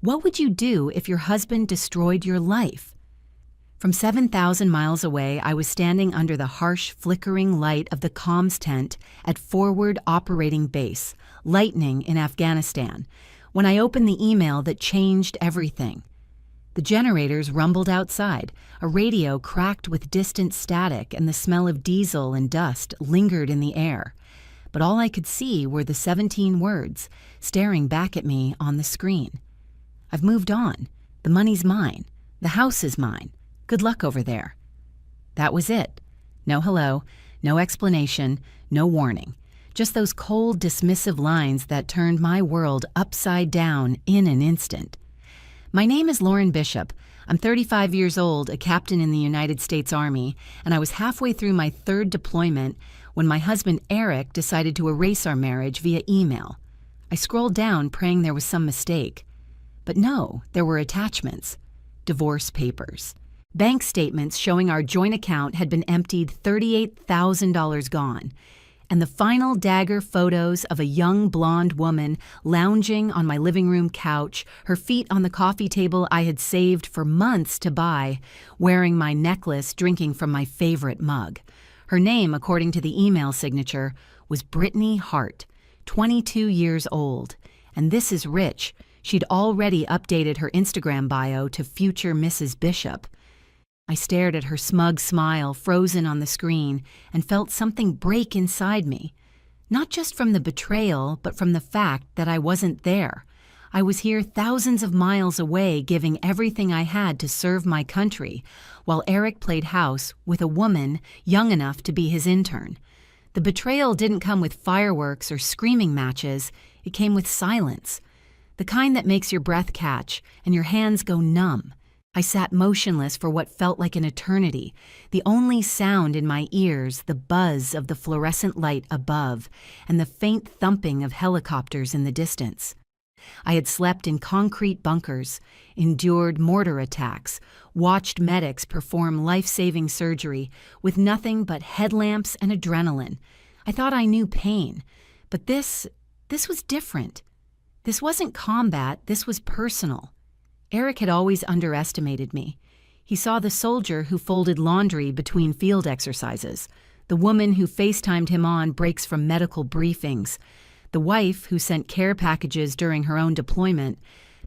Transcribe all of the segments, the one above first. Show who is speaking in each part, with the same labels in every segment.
Speaker 1: What would you do if your husband destroyed your life? From 7,000 miles away, I was standing under the harsh, flickering light of the comms tent at Forward Operating Base, Lightning in Afghanistan, when I opened the email that changed everything. The generators rumbled outside, a radio cracked with distant static, and the smell of diesel and dust lingered in the air. But all I could see were the 17 words staring back at me on the screen. I've moved on. The money's mine. The house is mine. Good luck over there. That was it. No hello, no explanation, no warning. Just those cold, dismissive lines that turned my world upside down in an instant. My name is Lauren Bishop. I'm 35 years old, a captain in the United States Army, and I was halfway through my third deployment when my husband Eric decided to erase our marriage via email. I scrolled down praying there was some mistake. But no, there were attachments. Divorce papers. Bank statements showing our joint account had been emptied, $38,000 gone. And the final dagger photos of a young blonde woman lounging on my living room couch, her feet on the coffee table I had saved for months to buy, wearing my necklace, drinking from my favorite mug. Her name, according to the email signature, was Brittany Hart, 22 years old. And this is rich. She'd already updated her Instagram bio to future Mrs. Bishop. I stared at her smug smile frozen on the screen and felt something break inside me. Not just from the betrayal, but from the fact that I wasn't there. I was here thousands of miles away giving everything I had to serve my country, while Eric played house with a woman young enough to be his intern. The betrayal didn't come with fireworks or screaming matches, it came with silence. The kind that makes your breath catch and your hands go numb. I sat motionless for what felt like an eternity, the only sound in my ears the buzz of the fluorescent light above and the faint thumping of helicopters in the distance. I had slept in concrete bunkers, endured mortar attacks, watched medics perform life-saving surgery with nothing but headlamps and adrenaline. I thought I knew pain, but this was different. This wasn't combat, this was personal. Eric had always underestimated me. He saw the soldier who folded laundry between field exercises, the woman who FaceTimed him on breaks from medical briefings, the wife who sent care packages during her own deployment.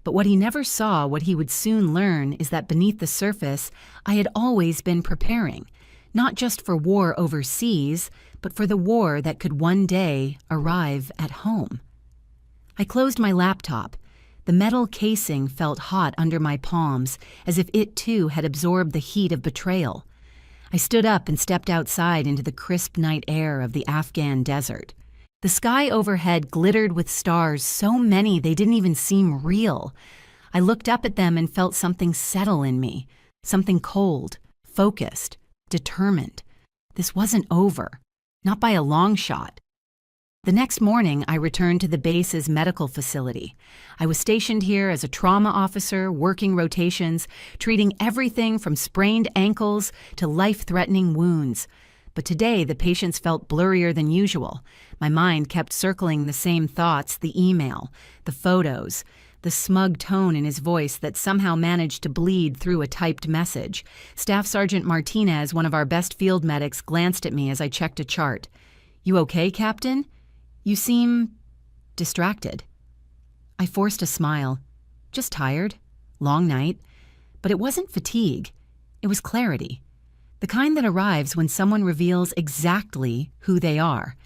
Speaker 1: But what he never saw, what he would soon learn, is that beneath the surface, I had always been preparing, not just for war overseas, but for the war that could one day arrive at home. I closed my laptop. The metal casing felt hot under my palms, as if it too had absorbed the heat of betrayal. I stood up and stepped outside into the crisp night air of the Afghan desert. The sky overhead glittered with stars, so many they didn't even seem real. I looked up at them and felt something settle in me, something cold, focused, determined. This wasn't over, not by a long shot. The next morning, I returned to the base's medical facility. I was stationed here as a trauma officer, working rotations, treating everything from sprained ankles to life-threatening wounds. But today, the patients felt blurrier than usual. My mind kept circling the same thoughts, the email, the photos, the smug tone in his voice that somehow managed to bleed through a typed message. Staff Sergeant Martinez, one of our best field medics, glanced at me as I checked a chart. "You okay, Captain? You seem distracted." I forced a smile. Just tired. Long night. But it wasn't fatigue. It was clarity. The kind that arrives when someone reveals exactly who they are.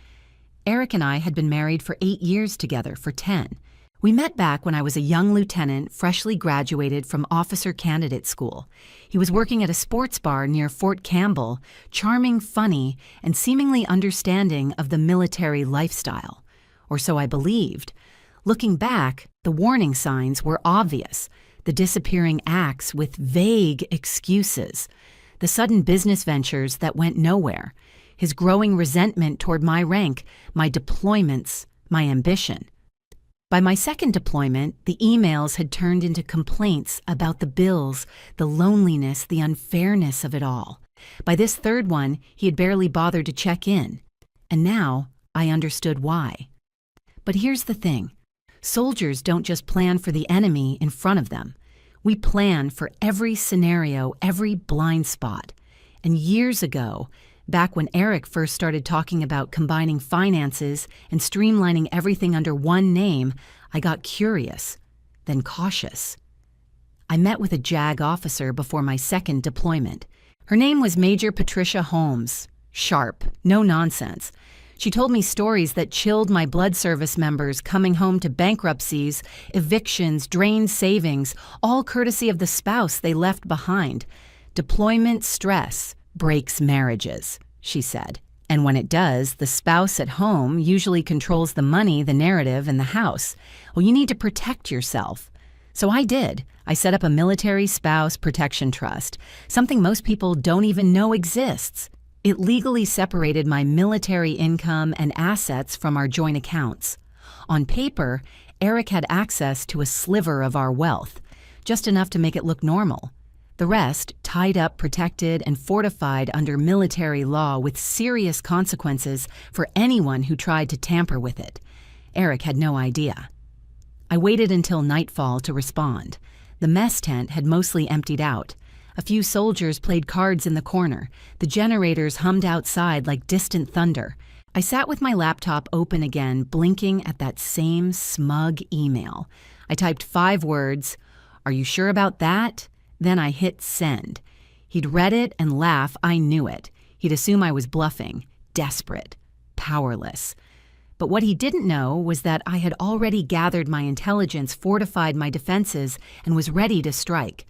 Speaker 1: Eric and I had been married for 8 years together, for 10. We met back when I was a young lieutenant, freshly graduated from officer candidate school. He was working at a sports bar near Fort Campbell, charming, funny, and seemingly understanding of the military lifestyle. Or so I believed. Looking back, the warning signs were obvious. The disappearing acts with vague excuses. The sudden business ventures that went nowhere. His growing resentment toward my rank, my deployments, my ambition. By my second deployment, the emails had turned into complaints about the bills, the loneliness, the unfairness of it all. By this third one, he had barely bothered to check in. And now, I understood why. But here's the thing. Soldiers don't just plan for the enemy in front of them. We plan for every scenario, every blind spot. And years ago, back when Eric first started talking about combining finances and streamlining everything under one name, I got curious, then cautious. I met with a JAG officer before my second deployment. Her name was Major Patricia Holmes. Sharp, no nonsense. She told me stories that chilled my blood service members coming home to bankruptcies, evictions, drained savings, all courtesy of the spouse they left behind. Deployment stress breaks marriages, she said. And when it does, the spouse at home usually controls the money, the narrative, and the house. Well, you need to protect yourself. So I did. I set up a military spouse protection trust, something most people don't even know exists. It legally separated my military income and assets from our joint accounts. On paper, Eric had access to a sliver of our wealth, just enough to make it look normal. The rest, tied up, protected, and fortified under military law with serious consequences for anyone who tried to tamper with it. Eric had no idea. I waited until nightfall to respond. The mess tent had mostly emptied out. A few soldiers played cards in the corner. The generators hummed outside like distant thunder. I sat with my laptop open again, blinking at that same smug email. I typed 5 words, "Are you sure about that?" Then I hit send. He'd read it and laugh. I knew it. He'd assume I was bluffing, desperate, powerless. But what he didn't know was that I had already gathered my intelligence, fortified my defenses, and was ready to strike.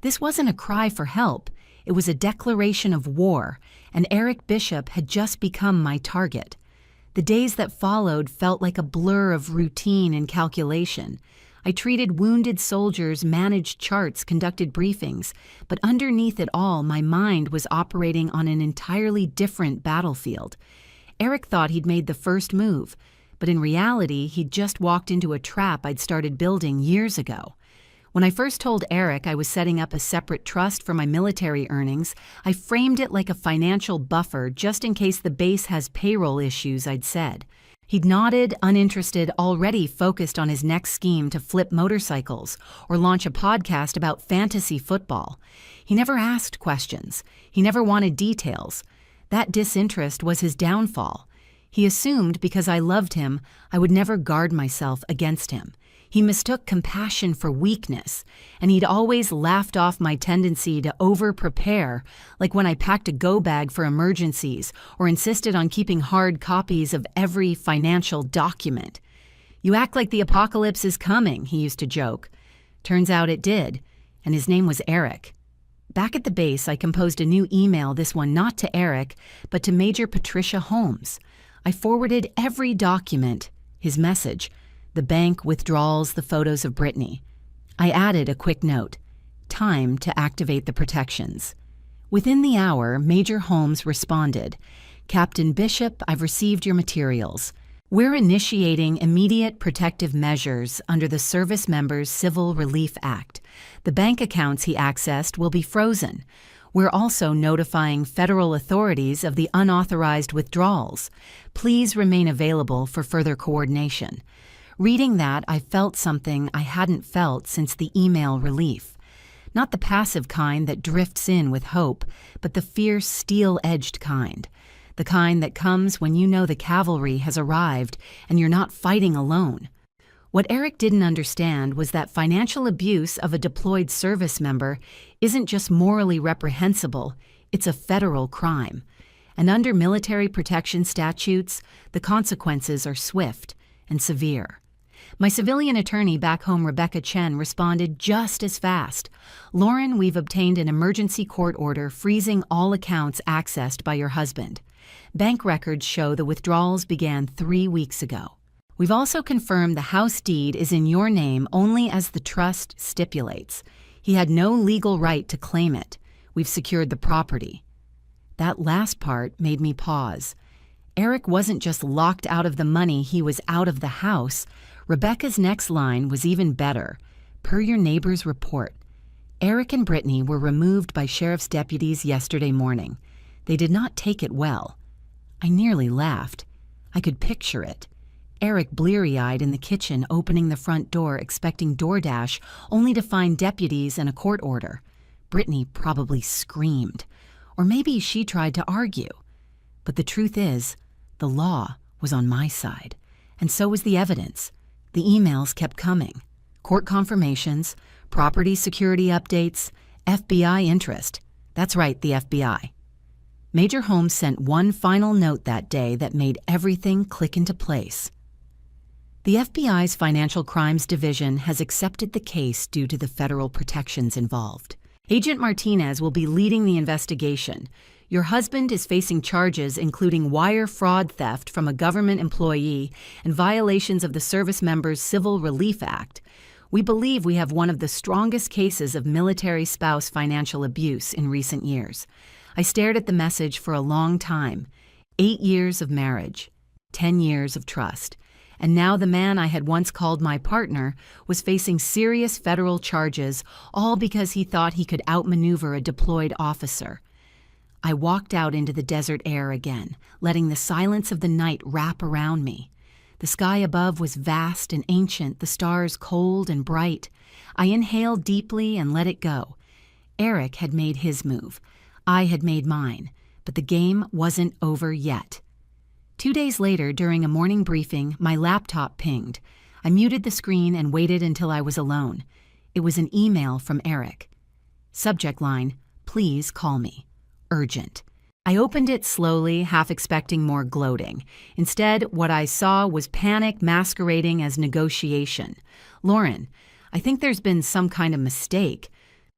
Speaker 1: This wasn't a cry for help. It was a declaration of war, and Eric Bishop had just become my target. The days that followed felt like a blur of routine and calculation. I treated wounded soldiers, managed charts, conducted briefings, but underneath it all, my mind was operating on an entirely different battlefield. Eric thought he'd made the first move, but in reality, he'd just walked into a trap I'd started building years ago. When I first told Eric I was setting up a separate trust for my military earnings, I framed it like a financial buffer just in case the base has payroll issues, I'd said. He'd nodded, uninterested, already focused on his next scheme to flip motorcycles or launch a podcast about fantasy football. He never asked questions. He never wanted details. That disinterest was his downfall. He assumed because I loved him, I would never guard myself against him. He mistook compassion for weakness, and he'd always laughed off my tendency to over-prepare, like when I packed a go bag for emergencies or insisted on keeping hard copies of every financial document. "You act like the apocalypse is coming," he used to joke. Turns out it did, and his name was Eric. Back at the base, I composed a new email, this one not to Eric, but to Major Patricia Holmes. I forwarded every document, his message, the bank withdrawals, the photos of Brittany. I added a quick note, time to activate the protections. Within the hour, Major Holmes responded, "Captain Bishop, I've received your materials. We're initiating immediate protective measures under the Service Members Civil Relief Act. The bank accounts he accessed will be frozen. We're also notifying federal authorities of the unauthorized withdrawals. Please remain available for further coordination." Reading that, I felt something I hadn't felt since the email relief. Not the passive kind that drifts in with hope, but the fierce, steel-edged kind. The kind that comes when you know the cavalry has arrived and you're not fighting alone. What Eric didn't understand was that financial abuse of a deployed service member isn't just morally reprehensible, it's a federal crime. And under military protection statutes, the consequences are swift and severe. My civilian attorney back home, Rebecca Chen, responded just as fast. "Lauren, we've obtained an emergency court order freezing all accounts accessed by your husband. Bank records show the withdrawals began 3 weeks ago. We've also confirmed the house deed is in your name only as the trust stipulates. He had no legal right to claim it. We've secured the property." That last part made me pause. Eric wasn't just locked out of the money, he was out of the house. Rebecca's next line was even better. "Per your neighbor's report, Eric and Brittany were removed by sheriff's deputies yesterday morning. They did not take it well." I nearly laughed. I could picture it. Eric bleary-eyed in the kitchen opening the front door expecting DoorDash only to find deputies and a court order. Brittany probably screamed. Or maybe she tried to argue. But the truth is, the law was on my side. And so was the evidence. The emails kept coming. Court confirmations, property security updates, FBI interest. That's right, the FBI. Major Holmes sent one final note that day that made everything click into place. The FBI's Financial Crimes Division has accepted the case due to the federal protections involved. Agent Martinez will be leading the investigation. Your husband is facing charges including wire fraud theft from a government employee and violations of the Service Members Civil Relief Act. We believe we have one of the strongest cases of military spouse financial abuse in recent years. I stared at the message for a long time. 8 years of marriage, 10 years of trust. And now the man I had once called my partner was facing serious federal charges, all because he thought he could outmaneuver a deployed officer. I walked out into the desert air again, letting the silence of the night wrap around me. The sky above was vast and ancient, the stars cold and bright. I inhaled deeply and let it go. Eric had made his move. I had made mine, but the game wasn't over yet. 2 days later, during a morning briefing, my laptop pinged. I muted the screen and waited until I was alone. It was an email from Eric. Subject line, "Please call me. Urgent." I opened it slowly, half expecting more gloating. Instead, what I saw was panic masquerading as negotiation. "Lauren, I think there's been some kind of mistake.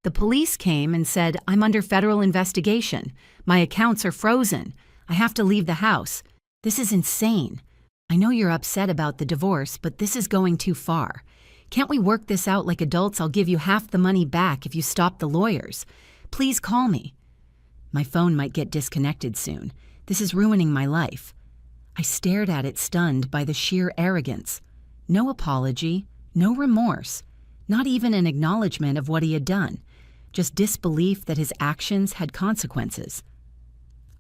Speaker 1: The police came and said I'm under federal investigation. My accounts are frozen. I have to leave the house. This is insane. I know you're upset about the divorce, but this is going too far. Can't we work this out like adults? I'll give you half the money back if you stop the lawyers. Please call me. My phone might get disconnected soon. This is ruining my life." I stared at it, stunned by the sheer arrogance. No apology, no remorse, not even an acknowledgement of what he had done, just disbelief that his actions had consequences.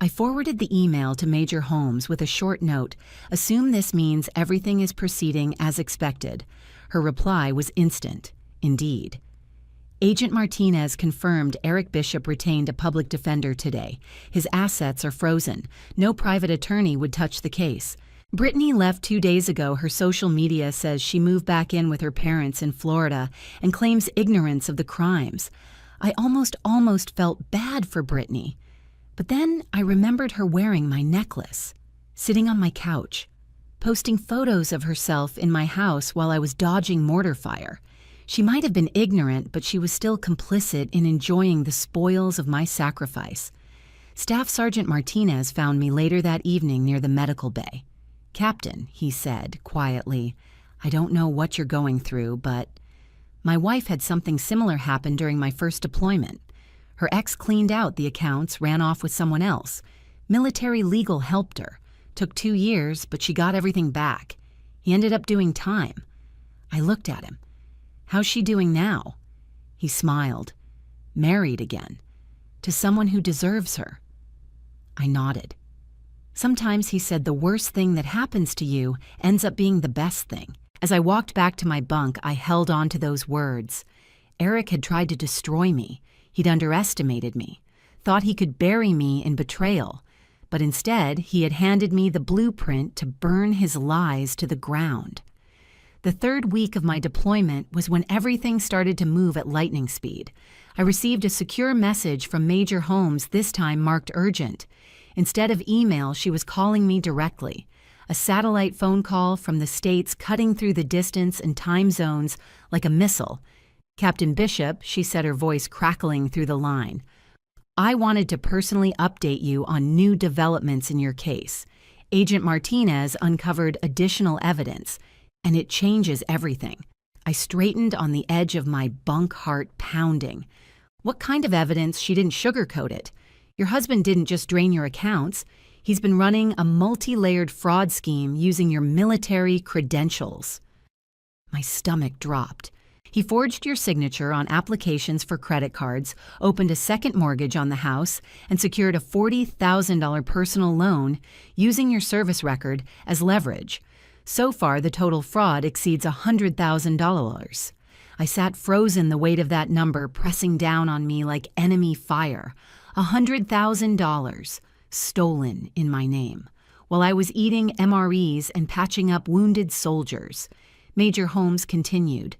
Speaker 1: I forwarded the email to Major Holmes with a short note. "Assume this means everything is proceeding as expected." Her reply was instant. Indeed. Agent Martinez confirmed Eric Bishop retained a public defender today. His assets are frozen. No private attorney would touch the case. Brittany left 2 days ago. Her social media says she moved back in with her parents in Florida and claims ignorance of the crimes. I almost felt bad for Brittany. But then I remembered her wearing my necklace, sitting on my couch, posting photos of herself in my house while I was dodging mortar fire. She might have been ignorant, but she was still complicit in enjoying the spoils of my sacrifice. Staff Sergeant Martinez found me later that evening near the medical bay. "Captain," he said quietly, "I don't know what you're going through, but my wife had something similar happen during my first deployment. Her ex cleaned out the accounts, ran off with someone else. Military legal helped her. Took 2 years, but she got everything back. He ended up doing time." I looked at him. "How's she doing now?" He smiled. "Married again. To someone who deserves her." I nodded. "Sometimes," he said, "the worst thing that happens to you ends up being the best thing." As I walked back to my bunk, I held on to those words. Eric had tried to destroy me. He'd underestimated me, thought he could bury me in betrayal, but instead he had handed me the blueprint to burn his lies to the ground. The 3rd week of my deployment was when everything started to move at lightning speed. I received a secure message from Major Holmes, this time marked urgent. Instead of email, she was calling me directly. A satellite phone call from the States cutting through the distance and time zones like a missile. "Captain Bishop," she said, her voice crackling through the line. "I wanted to personally update you on new developments in your case. Agent Martinez uncovered additional evidence, and it changes everything." I straightened on the edge of my bunk, heart pounding. What kind of evidence? She didn't sugarcoat it. Your husband didn't just drain your accounts. He's been running a multi-layered fraud scheme using your military credentials. My stomach dropped. He forged your signature on applications for credit cards, opened a second mortgage on the house, and secured a $40,000 personal loan using your service record as leverage. So far, the total fraud exceeds $100,000. I sat frozen, the weight of that number pressing down on me like enemy fire. $100,000 stolen in my name, while I was eating MREs and patching up wounded soldiers. Major Holmes continued.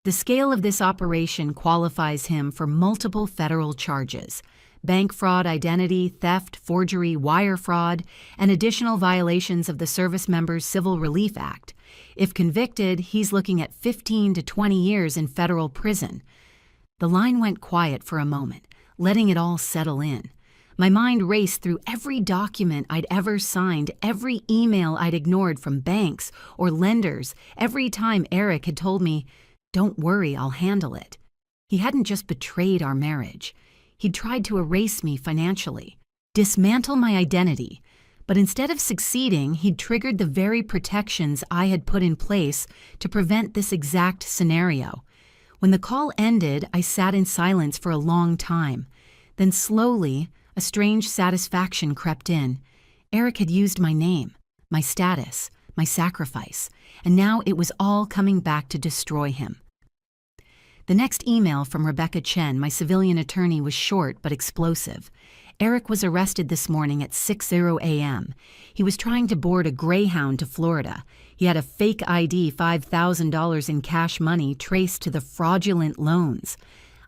Speaker 1: The scale of this operation qualifies him for multiple federal charges: bank fraud, identity theft, forgery, wire fraud, and additional violations of the Service Members Civil Relief Act. If convicted, he's looking at 15 to 20 years in federal prison. The line went quiet for a moment, letting it all settle in. My mind raced through every document I'd ever signed, every email I'd ignored from banks or lenders, every time Eric had told me, "Don't worry, I'll handle it." He hadn't just betrayed our marriage. He'd tried to erase me financially, dismantle my identity, but instead of succeeding, he'd triggered the very protections I had put in place to prevent this exact scenario. When the call ended, I sat in silence for a long time. Then slowly, a strange satisfaction crept in. Eric had used my name, my status, my sacrifice, and now it was all coming back to destroy him. The next email from Rebecca Chen, my civilian attorney, was short but explosive. Eric was arrested this morning at 6:00 a.m. He was trying to board a Greyhound to Florida. He had a fake ID, $5,000 in cash money traced to the fraudulent loans.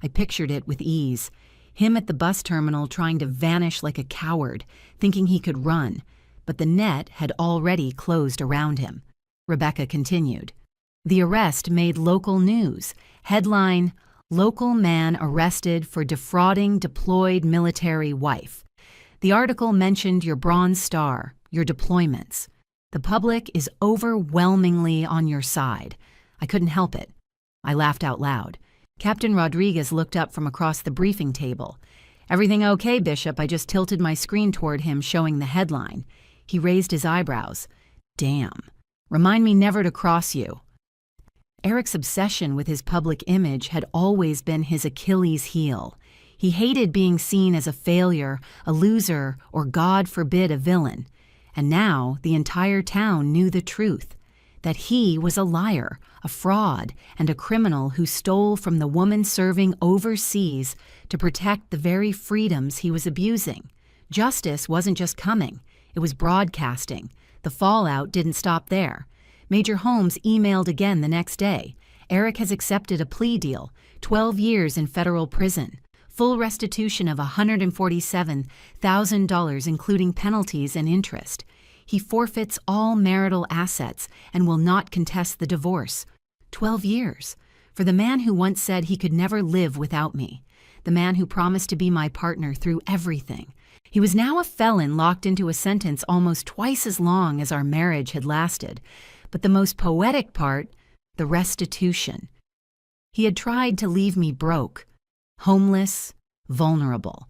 Speaker 1: I pictured it with ease. Him at the bus terminal trying to vanish like a coward, thinking he could run. But the net had already closed around him. Rebecca continued. The arrest made local news. Headline, "Local Man Arrested for Defrauding Deployed Military Wife." The article mentioned your Bronze Star, your deployments. The public is overwhelmingly on your side. I couldn't help it. I laughed out loud. Captain Rodriguez looked up from across the briefing table. "Everything okay, Bishop?" I just tilted my screen toward him, showing the headline. He raised his eyebrows. "Damn. Remind me never to cross you." Eric's obsession with his public image had always been his Achilles heel. He hated being seen as a failure, a loser, or, God forbid, a villain. And now the entire town knew the truth, that he was a liar, a fraud, and a criminal who stole from the woman serving overseas to protect the very freedoms he was abusing. Justice wasn't just coming, it was broadcasting. The fallout didn't stop there. Major Holmes emailed again the next day. Eric has accepted a plea deal, 12 years in federal prison, full restitution of $147,000 including penalties and interest. He forfeits all marital assets and will not contest the divorce. 12 years. For the man who once said he could never live without me. The man who promised to be my partner through everything. He was now a felon locked into a sentence almost twice as long as our marriage had lasted. But the most poetic part, the restitution. He had tried to leave me broke, homeless, vulnerable.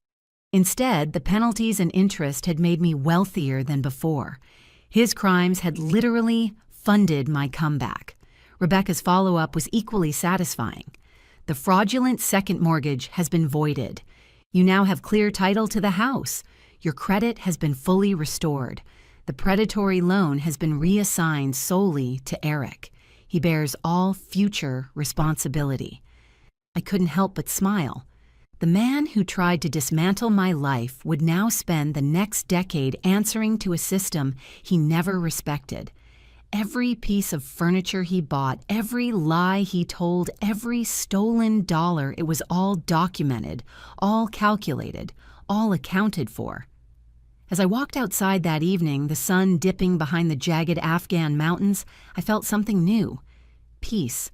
Speaker 1: Instead, the penalties and interest had made me wealthier than before. His crimes had literally funded my comeback. Rebecca's follow-up was equally satisfying. The fraudulent second mortgage has been voided. You now have clear title to the house. Your credit has been fully restored. The predatory loan has been reassigned solely to Eric. He bears all future responsibility. I couldn't help but smile. The man who tried to dismantle my life would now spend the next decade answering to a system he never respected. Every piece of furniture he bought, every lie he told, every stolen dollar, it was all documented, all calculated, all accounted for. As I walked outside that evening, the sun dipping behind the jagged Afghan mountains, I felt something new. Peace.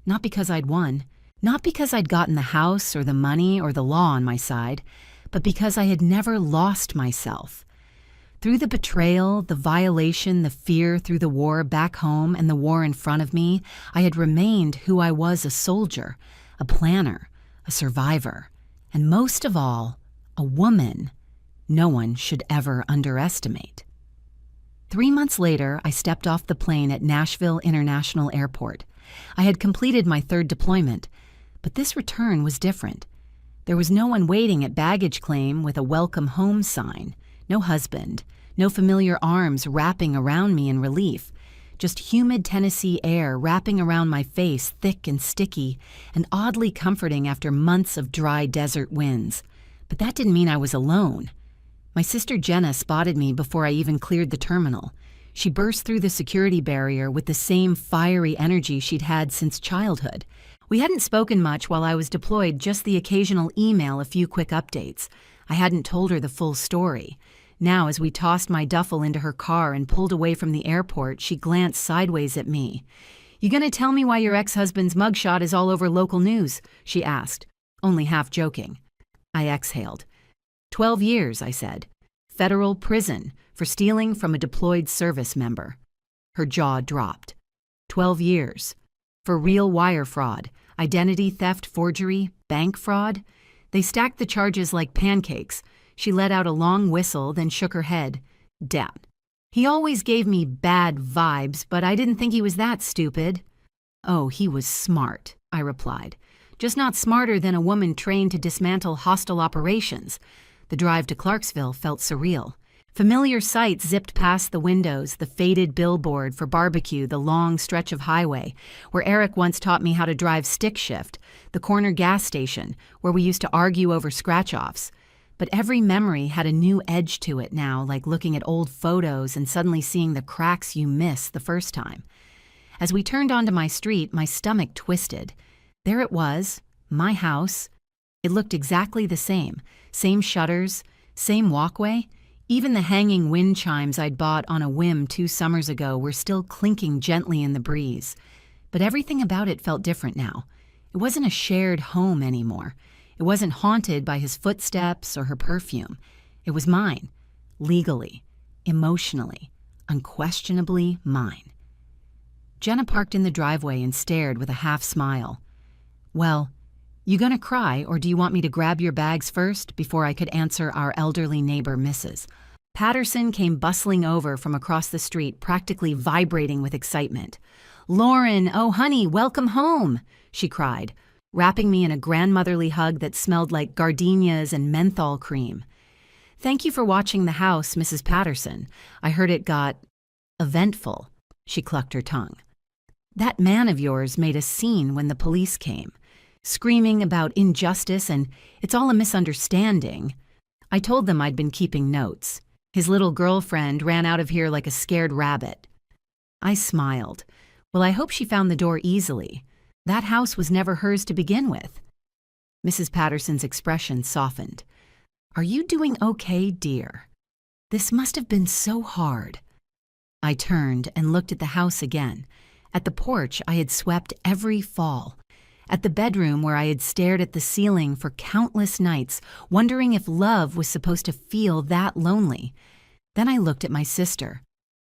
Speaker 1: Not because I'd won, not because I'd gotten the house or the money or the law on my side, but because I had never lost myself. Through the betrayal, the violation, the fear, through the war back home and the war in front of me, I had remained who I was: a soldier, a planner, a survivor, and most of all, a woman no one should ever underestimate. 3 months later, I stepped off the plane at Nashville International Airport. I had completed my third deployment, but this return was different. There was no one waiting at baggage claim with a welcome home sign, no husband, no familiar arms wrapping around me in relief, just humid Tennessee air wrapping around my face, thick and sticky, and oddly comforting after months of dry desert winds. But that didn't mean I was alone. My sister Jenna spotted me before I even cleared the terminal. She burst through the security barrier with the same fiery energy she'd had since childhood. We hadn't spoken much while I was deployed, just the occasional email, a few quick updates. I hadn't told her the full story. Now, as we tossed my duffel into her car and pulled away from the airport, she glanced sideways at me. "You gonna tell me why your ex-husband's mugshot is all over local news?" she asked, only half joking. I exhaled. 12 years, I said. Federal prison for stealing from a deployed service member. Her jaw dropped. 12 years. For real wire fraud, identity theft, forgery, bank fraud. They stacked the charges like pancakes. She let out a long whistle, then shook her head. "Damn. He always gave me bad vibes, but I didn't think he was that stupid." "Oh, he was smart," I replied. "Just not smarter than a woman trained to dismantle hostile operations." The drive to Clarksville felt surreal. Familiar sights zipped past the windows, the faded billboard for barbecue, the long stretch of highway, where Eric once taught me how to drive stick shift, the corner gas station, where we used to argue over scratch-offs. But every memory had a new edge to it now, like looking at old photos and suddenly seeing the cracks you missed the first time. As we turned onto my street, my stomach twisted. There it was, my house. It looked exactly the same shutters, same walkway. Even the hanging wind chimes I'd bought on a whim 2 summers ago were still clinking gently in the breeze. But everything about it felt different now. It wasn't a shared home anymore. It wasn't haunted by his footsteps or her perfume. It was mine, legally, emotionally, unquestionably mine. Jenna parked in the driveway and stared with a half smile. "Well, you gonna cry, or do you want me to grab your bags first?" Before I could answer, our elderly neighbor, Mrs. Patterson, came bustling over from across the street, practically vibrating with excitement. "Lauren, oh honey, welcome home," she cried, wrapping me in a grandmotherly hug that smelled like gardenias and menthol cream. "Thank you for watching the house, Mrs. Patterson. I heard it got eventful." She clucked her tongue. "That man of yours made a scene when the police came, screaming about injustice and it's all a misunderstanding." I told them I'd been keeping notes. His little girlfriend ran out of here like a scared rabbit. I smiled. Well, I hope she found the door easily. That house was never hers to begin with. Mrs. Patterson's expression softened. "Are you doing okay, dear? This must have been so hard." I turned and looked at the house again. At the porch I had swept every fall. At the bedroom where I had stared at the ceiling for countless nights, wondering if love was supposed to feel that lonely. Then I looked at my sister,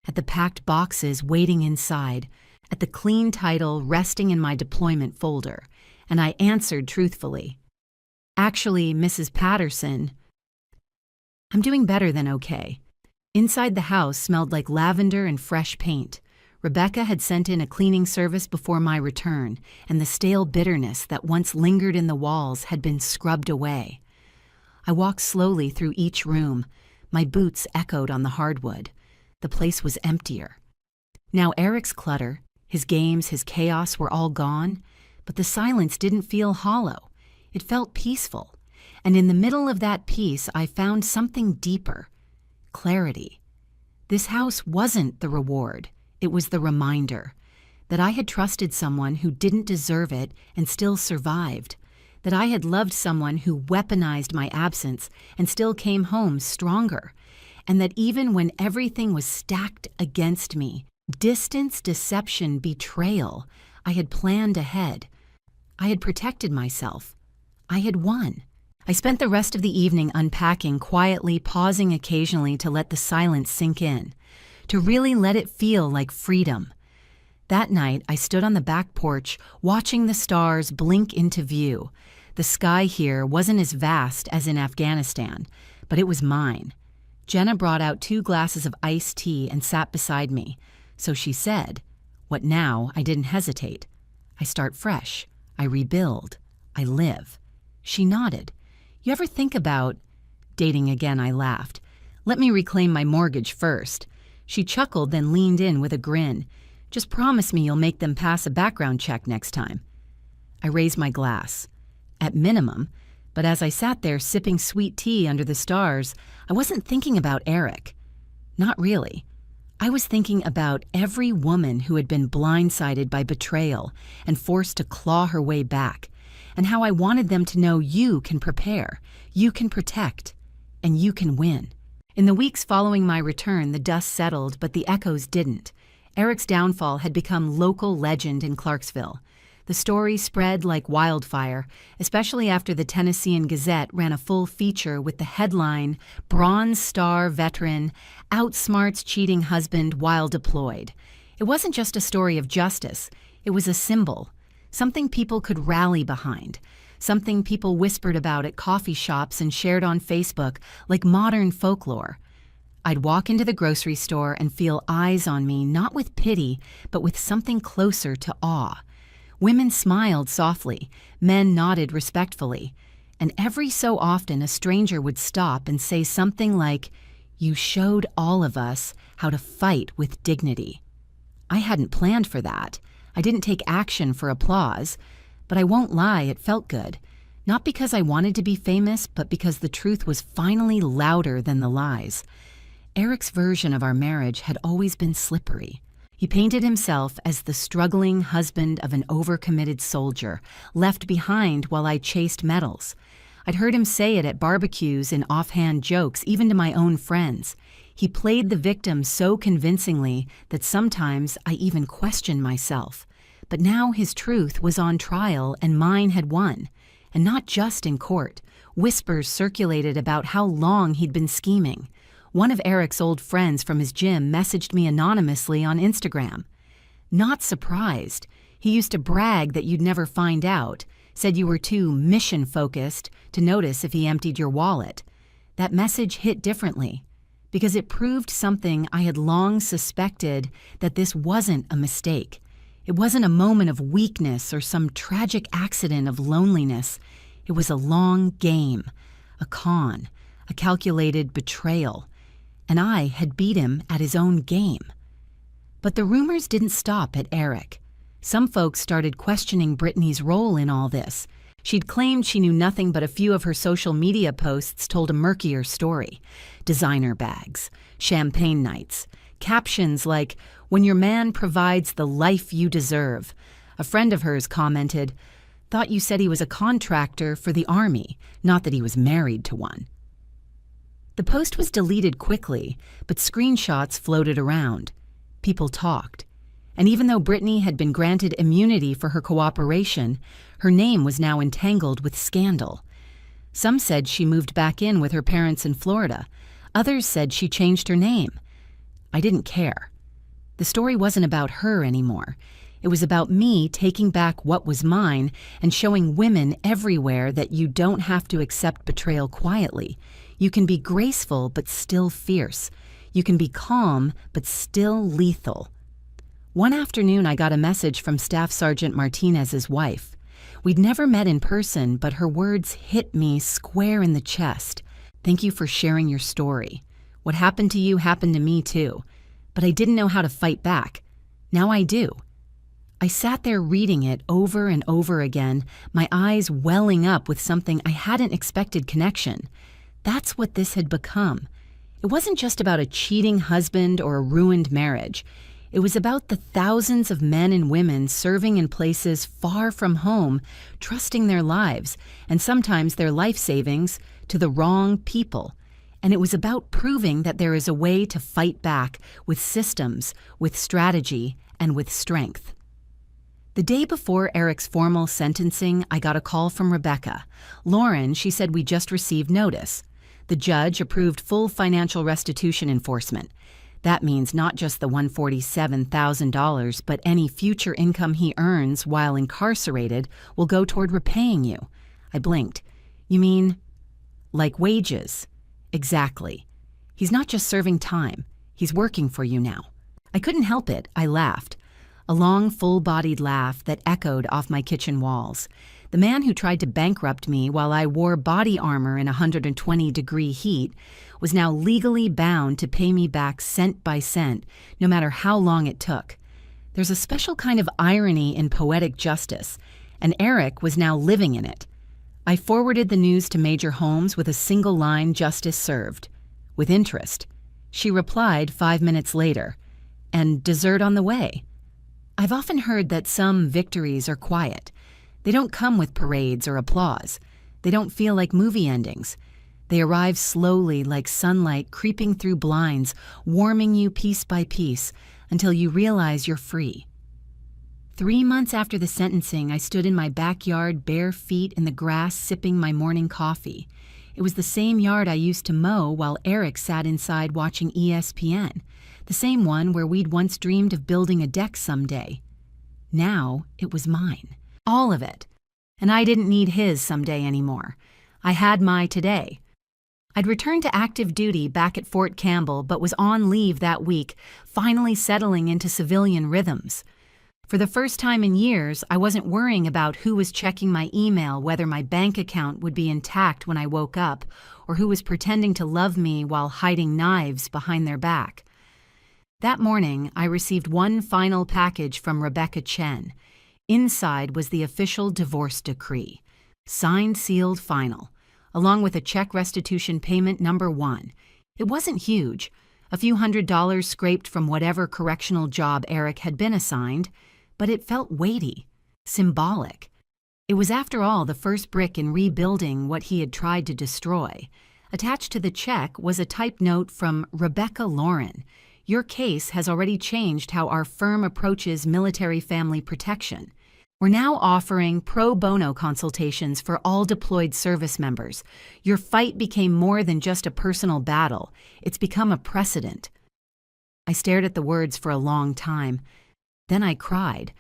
Speaker 1: at the packed boxes waiting inside, at the clean title resting in my deployment folder, and I answered truthfully. "Actually, Mrs. Patterson, I'm doing better than okay." Inside the house smelled like lavender and fresh paint. Rebecca had sent in a cleaning service before my return, and the stale bitterness that once lingered in the walls had been scrubbed away. I walked slowly through each room. My boots echoed on the hardwood. The place was emptier. Now Eric's clutter, his games, his chaos were all gone, but the silence didn't feel hollow. It felt peaceful, and in the middle of that peace I found something deeper. Clarity. This house wasn't the reward. It was the reminder that I had trusted someone who didn't deserve it and still survived, that I had loved someone who weaponized my absence and still came home stronger, and that even when everything was stacked against me, distance, deception, betrayal, I had planned ahead. I had protected myself. I had won. I spent the rest of the evening unpacking, quietly pausing occasionally to let the silence sink in, to really let it feel like freedom. That night, I stood on the back porch, watching the stars blink into view. The sky here wasn't as vast as in Afghanistan, but it was mine. Jenna brought out 2 glasses of iced tea and sat beside me. So she said, "What now?" I didn't hesitate. "I start fresh. I rebuild. I live." She nodded. "You ever think about—" "Dating again," I laughed. "Let me reclaim my mortgage first." She chuckled, then leaned in with a grin. Just promise me you'll make them pass a background check next time. I raised my glass. At minimum, but as I sat there sipping sweet tea under the stars, I wasn't thinking about Eric. Not really. I was thinking about every woman who had been blindsided by betrayal and forced to claw her way back, and how I wanted them to know you can prepare, you can protect, and you can win. In the weeks following my return, the dust settled, but the echoes didn't. Eric's downfall had become local legend in Clarksville. The story spread like wildfire, especially after the Tennessean Gazette ran a full feature with the headline, "Bronze Star Veteran Outsmarts Cheating Husband While Deployed." It wasn't just a story of justice, it was a symbol, something people could rally behind, something people whispered about at coffee shops and shared on Facebook like modern folklore. I'd walk into the grocery store and feel eyes on me, not with pity, but with something closer to awe. Women smiled softly, men nodded respectfully, and every so often a stranger would stop and say something like, "You showed all of us how to fight with dignity." I hadn't planned for that. I didn't take action for applause, but I won't lie, it felt good. Not because I wanted to be famous, but because the truth was finally louder than the lies. Eric's version of our marriage had always been slippery. He painted himself as the struggling husband of an overcommitted soldier, left behind while I chased medals. I'd heard him say it at barbecues in offhand jokes, even to my own friends. He played the victim so convincingly that sometimes I even questioned myself. But now his truth was on trial and mine had won. And not just in court. Whispers circulated about how long he'd been scheming. One of Eric's old friends from his gym messaged me anonymously on Instagram. Not surprised. He used to brag that you'd never find out, said you were too mission-focused to notice if he emptied your wallet. That message hit differently, because it proved something I had long suspected, that this wasn't a mistake. It wasn't a moment of weakness or some tragic accident of loneliness. It was a long game, a con, a calculated betrayal. And I had beat him at his own game. But the rumors didn't stop at Eric. Some folks started questioning Brittany's role in all this. She'd claimed she knew nothing, but a few of her social media posts told a murkier story. Designer bags, champagne nights, captions like, "When your man provides the life you deserve." A friend of hers commented, "Thought you said he was a contractor for the army, not that he was married to one." The post was deleted quickly, but screenshots floated around. People talked. And even though Brittany had been granted immunity for her cooperation, her name was now entangled with scandal. Some said she moved back in with her parents in Florida. Others said she changed her name. I didn't care. The story wasn't about her anymore. It was about me taking back what was mine and showing women everywhere that you don't have to accept betrayal quietly. You can be graceful but still fierce. You can be calm but still lethal. One afternoon, I got a message from Staff Sergeant Martinez's wife. We'd never met in person, but her words hit me square in the chest. "Thank you for sharing your story. What happened to you happened to me too. But I didn't know how to fight back. Now I do." I sat there reading it over and over again, my eyes welling up with something I hadn't expected connection. That's what this had become. It wasn't just about a cheating husband or a ruined marriage. It was about the thousands of men and women serving in places far from home, trusting their lives, and sometimes their life savings, to the wrong people. And it was about proving that there is a way to fight back with systems, with strategy, and with strength. The day before Eric's formal sentencing, I got a call from Rebecca. "Lauren," she said, "we just received notice. The judge approved full financial restitution enforcement. That means not just the $147,000, but any future income he earns while incarcerated will go toward repaying you." I blinked. "You mean, like wages?" "Exactly. He's not just serving time. He's working for you now." I couldn't help it. I laughed. A long, full-bodied laugh that echoed off my kitchen walls. The man who tried to bankrupt me while I wore body armor in 120-degree heat was now legally bound to pay me back cent by cent, no matter how long it took. There's a special kind of irony in poetic justice, and Eric was now living in it. I forwarded the news to Major Holmes with a single line, "Justice served," with interest. She replied 5 minutes later, "And dessert on the way." I've often heard that some victories are quiet. They don't come with parades or applause. They don't feel like movie endings. They arrive slowly like sunlight creeping through blinds, warming you piece by piece until you realize you're free. 3 months after the sentencing, I stood in my backyard, bare feet in the grass, sipping my morning coffee. It was the same yard I used to mow while Eric sat inside watching ESPN, the same one where we'd once dreamed of building a deck someday. Now it was mine, all of it, and I didn't need his someday anymore. I had my today. I'd returned to active duty back at Fort Campbell, but was on leave that week, finally settling into civilian rhythms. For the first time in years, I wasn't worrying about who was checking my email, whether my bank account would be intact when I woke up, or who was pretending to love me while hiding knives behind their back. That morning, I received one final package from Rebecca Chen. Inside was the official divorce decree, signed, sealed, final, along with a check restitution payment number 1. It wasn't huge, a few $100s scraped from whatever correctional job Eric had been assigned, but it felt weighty, symbolic. It was, after all, the first brick in rebuilding what he had tried to destroy. Attached to the check was a typed note from Rebecca Lauren. "Your case has already changed how our firm approaches military family protection. We're now offering pro bono consultations for all deployed service members. Your fight became more than just a personal battle. It's become a precedent." I stared at the words for a long time. Then I cried.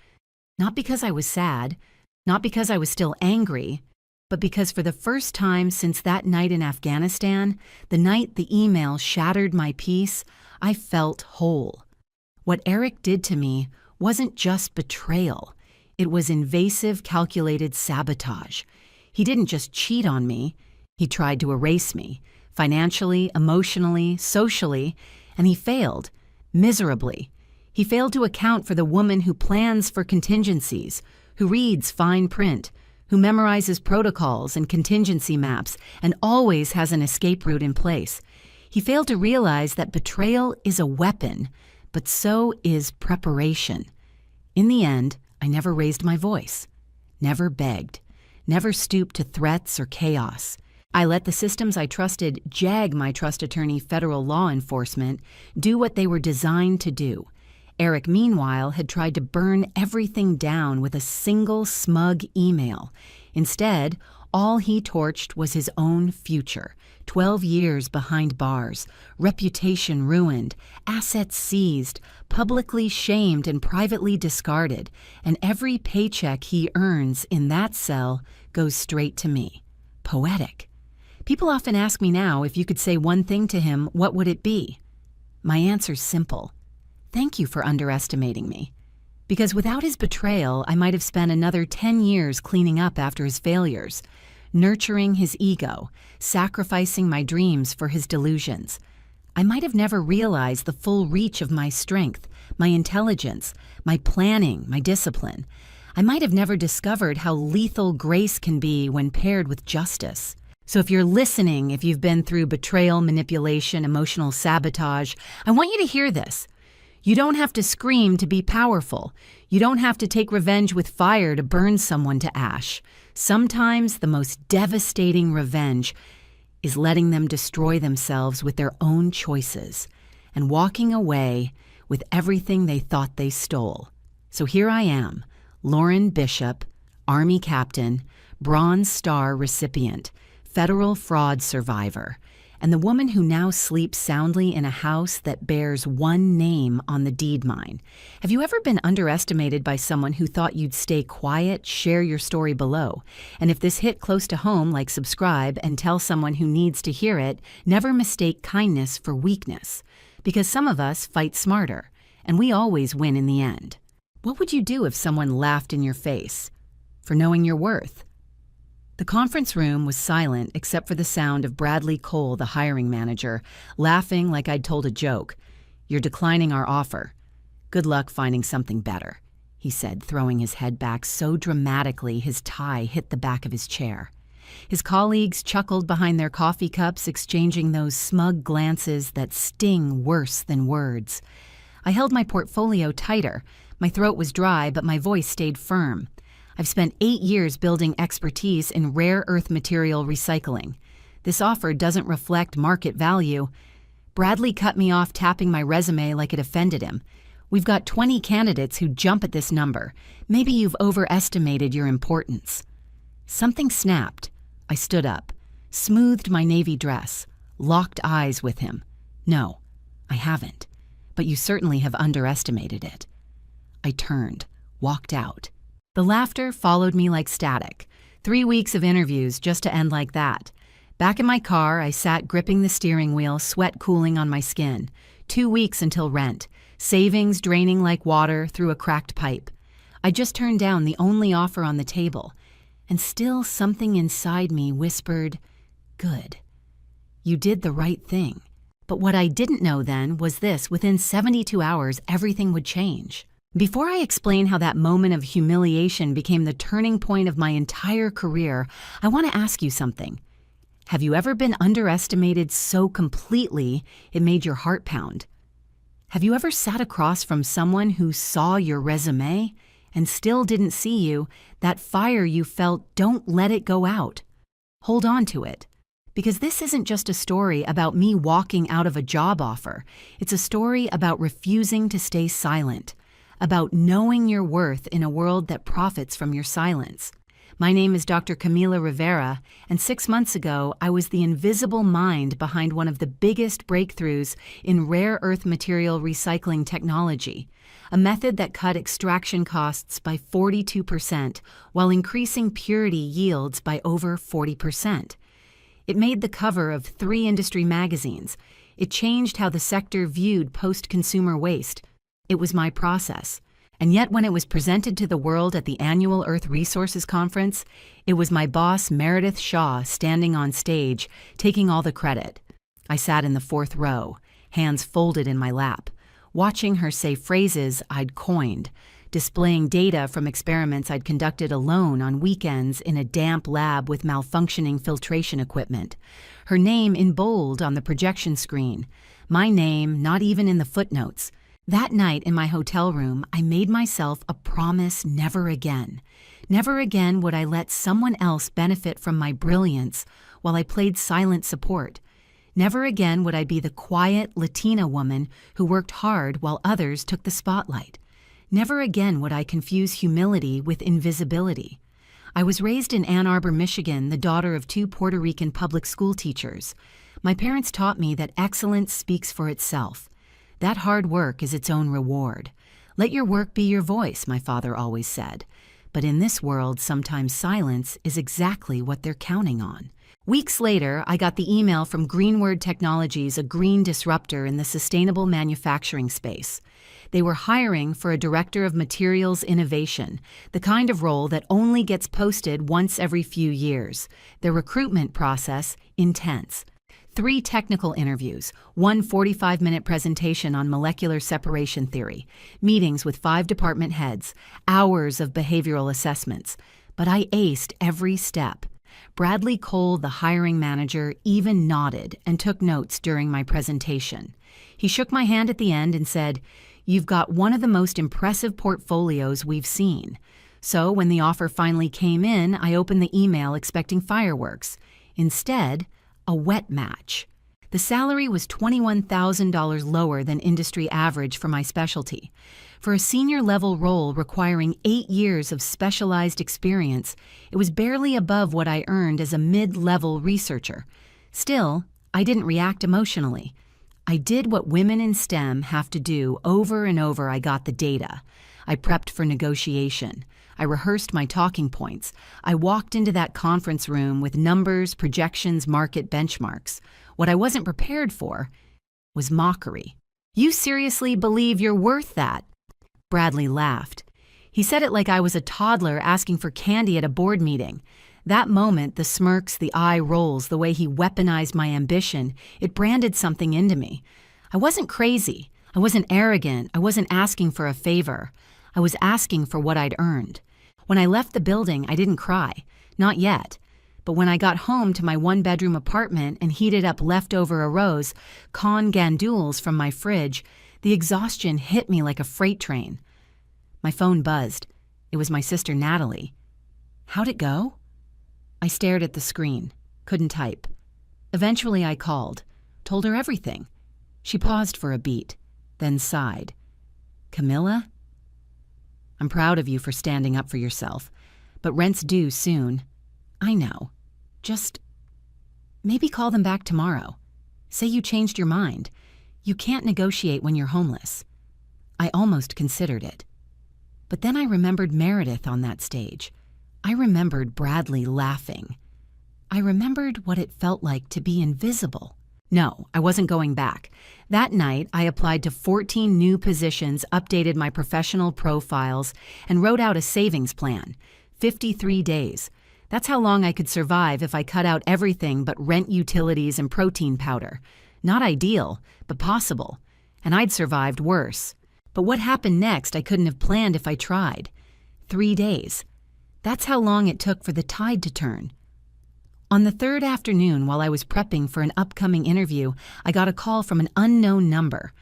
Speaker 1: Not because I was sad, not because I was still angry, but because for the first time since that night in Afghanistan, the night the email shattered my peace, I felt whole. What Eric did to me wasn't just betrayal. It was invasive, calculated sabotage. He didn't just cheat on me. He tried to erase me, financially, emotionally, socially, and he failed, miserably. He failed to account for the woman who plans for contingencies, who reads fine print, who memorizes protocols and contingency maps, and always has an escape route in place. He failed to realize that betrayal is a weapon, but so is preparation. In the end, I never raised my voice, never begged, never stooped to threats or chaos. I let the systems I trusted, JAG my trust attorney, federal law enforcement, do what they were designed to do. Eric, meanwhile, had tried to burn everything down with a single smug email. Instead, all he torched was his own future. 12 years behind bars, reputation ruined, assets seized, publicly shamed and privately discarded, and every paycheck he earns in that cell goes straight to me. Poetic. People often ask me now, if you could say one thing to him, what would it be? My answer's simple. Thank you for underestimating me. Because without his betrayal, I might have spent another 10 years cleaning up after his failures, nurturing his ego, sacrificing my dreams for his delusions. I might have never realized the full reach of my strength, my intelligence, my planning, my discipline. I might have never discovered how lethal grace can be when paired with justice. So if you're listening, if you've been through betrayal, manipulation, emotional sabotage, I want you to hear this. You don't have to scream to be powerful. You don't have to take revenge with fire to burn someone to ash. Sometimes the most devastating revenge is letting them destroy themselves with their own choices and walking away with everything they thought they stole. So here I am, Lauren Bishop, Army Captain, Bronze Star recipient, federal fraud survivor, and the woman who now sleeps soundly in a house that bears one name on the deed mine. Have you ever been underestimated by someone who thought you'd stay quiet? Share your story below. And if this hit close to home, like, subscribe and tell someone who needs to hear it. Never mistake kindness for weakness, because some of us fight smarter, and we always win in the end. What would you do if someone laughed in your face? For knowing your worth? The conference room was silent except for the sound of Bradley Cole, the hiring manager, laughing like I'd told a joke. "You're declining our offer." Good luck finding something better, he said, throwing his head back so dramatically his tie hit the back of his chair. His colleagues chuckled behind their coffee cups, exchanging those smug glances that sting worse than words. I held my portfolio tighter. My throat was dry, but my voice stayed firm. I've spent 8 years building expertise in rare earth material recycling. This offer doesn't reflect market value. Bradley cut me off, tapping my resume like it offended him. We've got 20 candidates who jump at this number. Maybe you've overestimated your importance. Something snapped. I stood up, smoothed my navy dress, locked eyes with him. No, I haven't. But you certainly have underestimated it. I turned, walked out. The laughter followed me like static. 3 weeks of interviews just to end like that. Back in my car, I sat gripping the steering wheel, sweat cooling on my skin. 2 weeks until rent. Savings draining like water through a cracked pipe. I just turned down the only offer on the table. And still something inside me whispered, good. You did the right thing. But what I didn't know then was this: within 72 hours, everything would change. Before I explain how that moment of humiliation became the turning point of my entire career, I want to ask you something. Have you ever been underestimated so completely it made your heart pound? Have you ever sat across from someone who saw your resume and still didn't see you? That fire you felt, don't let it go out. Hold on to it. Because this isn't just a story about me walking out of a job offer. It's a story about refusing to stay silent, about knowing your worth in a world that profits from your silence. My name is Dr. Camila Rivera, and 6 months ago, I was the invisible mind behind one of the biggest breakthroughs in rare earth material recycling technology, a method that cut extraction costs by 42% while increasing purity yields by over 40%. It made the cover of 3 industry magazines. It changed how the sector viewed post-consumer waste. It was my process. And yet when it was presented to the world at the annual Earth Resources Conference, it was my boss Meredith Shaw standing on stage, taking all the credit. I sat in the 4th row, hands folded in my lap, watching her say phrases I'd coined, displaying data from experiments I'd conducted alone on weekends in a damp lab with malfunctioning filtration equipment. Her name in bold on the projection screen. My name not even in the footnotes. That night in my hotel room, I made myself a promise: never again. Never again would I let someone else benefit from my brilliance while I played silent support. Never again would I be the quiet Latina woman who worked hard while others took the spotlight. Never again would I confuse humility with invisibility. I was raised in Ann Arbor, Michigan, the daughter of 2 Puerto Rican public school teachers. My parents taught me that excellence speaks for itself. That hard work is its own reward. Let your work be your voice, my father always said. But in this world, sometimes silence is exactly what they're counting on. Weeks later, I got the email from Greenword Technologies, a green disruptor in the sustainable manufacturing space. They were hiring for a director of materials innovation, the kind of role that only gets posted once every few years. Their recruitment process, intense. 3 technical interviews, 1 45-minute presentation on molecular separation theory, meetings with 5 department heads, hours of behavioral assessments. But I aced every step. Bradley Cole, the hiring manager, even nodded and took notes during my presentation. He shook my hand at the end and said, "You've got one of the most impressive portfolios we've seen." So when the offer finally came in, I opened the email expecting fireworks. Instead, a wet match. The salary was $21,000 lower than industry average for my specialty. For a senior-level role requiring 8 years of specialized experience, it was barely above what I earned as a mid-level researcher. Still, I didn't react emotionally. I did what women in STEM have to do over and over. I got the data. I prepped for negotiation. I rehearsed my talking points. I walked into that conference room with numbers, projections, market benchmarks. What I wasn't prepared for was mockery. "You seriously believe you're worth that?" Bradley laughed. He said it like I was a toddler asking for candy at a board meeting. That moment, the smirks, the eye rolls, the way he weaponized my ambition, it branded something into me. I wasn't crazy. I wasn't arrogant. I wasn't asking for a favor. I was asking for what I'd earned. When I left the building, I didn't cry. Not yet. But when I got home to my one-bedroom apartment and heated up leftover arroz, con gandules from my fridge, the exhaustion hit me like a freight train. My phone buzzed. It was my sister Natalie. How'd it go? I stared at the screen. Couldn't type. Eventually I called. Told her everything. She paused for a beat, then sighed. Camilla? I'm proud of you for standing up for yourself, but rent's due soon. I know. Just maybe call them back tomorrow. Say you changed your mind. You can't negotiate when you're homeless. I almost considered it. But then I remembered Meredith on that stage. I remembered Bradley laughing. I remembered what it felt like to be invisible. No, I wasn't going back. That night, I applied to 14 new positions, updated my professional profiles, and wrote out a savings plan. 53 days. That's how long I could survive if I cut out everything but rent, utilities, and protein powder. Not ideal, but possible. And I'd survived worse. But what happened next I couldn't have planned if I tried. 3 days. That's how long it took for the tide to turn. On the third afternoon, while I was prepping for an upcoming interview, I got a call from an unknown number.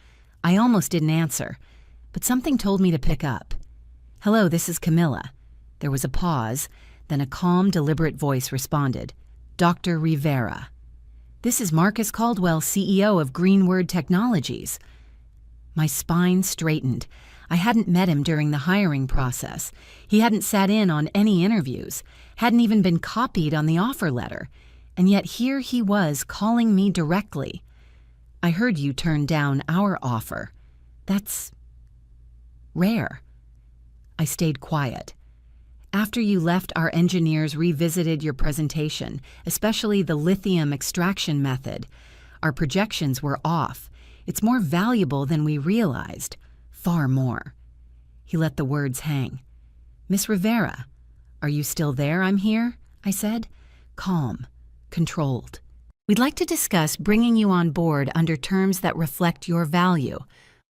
Speaker 1: I almost didn't answer, but something told me to pick up. Hello, this is Camilla. There was a pause, then a calm, deliberate voice responded. Dr. Rivera. This is Marcus Caldwell, CEO of Greenword Technologies. My spine straightened. I hadn't met him during the hiring process. He hadn't sat in on any interviews, hadn't even been copied on the offer letter, and yet here he was calling me directly. I heard you turn down our offer. That's rare. I stayed quiet. After you left, our engineers revisited your presentation, especially the lithium extraction method. Our projections were off. It's more valuable than we realized. Far more. He let the words hang. Miss Rivera, are you still there? I'm here, I said. Calm, controlled. We'd like to discuss bringing you on board under terms that reflect your value.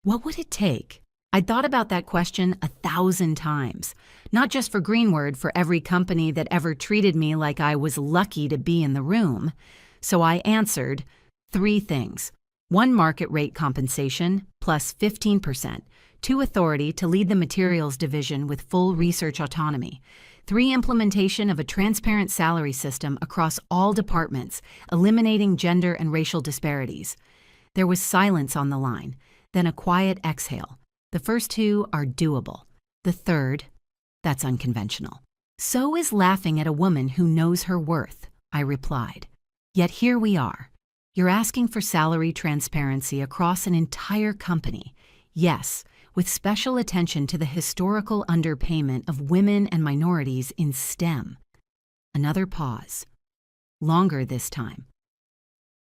Speaker 1: What would it take? I'd thought about that question 1,000 times. Not just for Greenword, for every company that ever treated me like I was lucky to be in the room. So I answered 3 things. 1, market rate compensation, plus 15%. 2, authority to lead the materials division with full research autonomy. 3, implementation of a transparent salary system across all departments, eliminating gender and racial disparities. There was silence on the line, then a quiet exhale. The first 2 are doable. The third, that's unconventional. So is laughing at a woman who knows her worth, I replied. Yet here we are. You're asking for salary transparency across an entire company. Yes, with special attention to the historical underpayment of women and minorities in STEM. Another pause. Longer this time.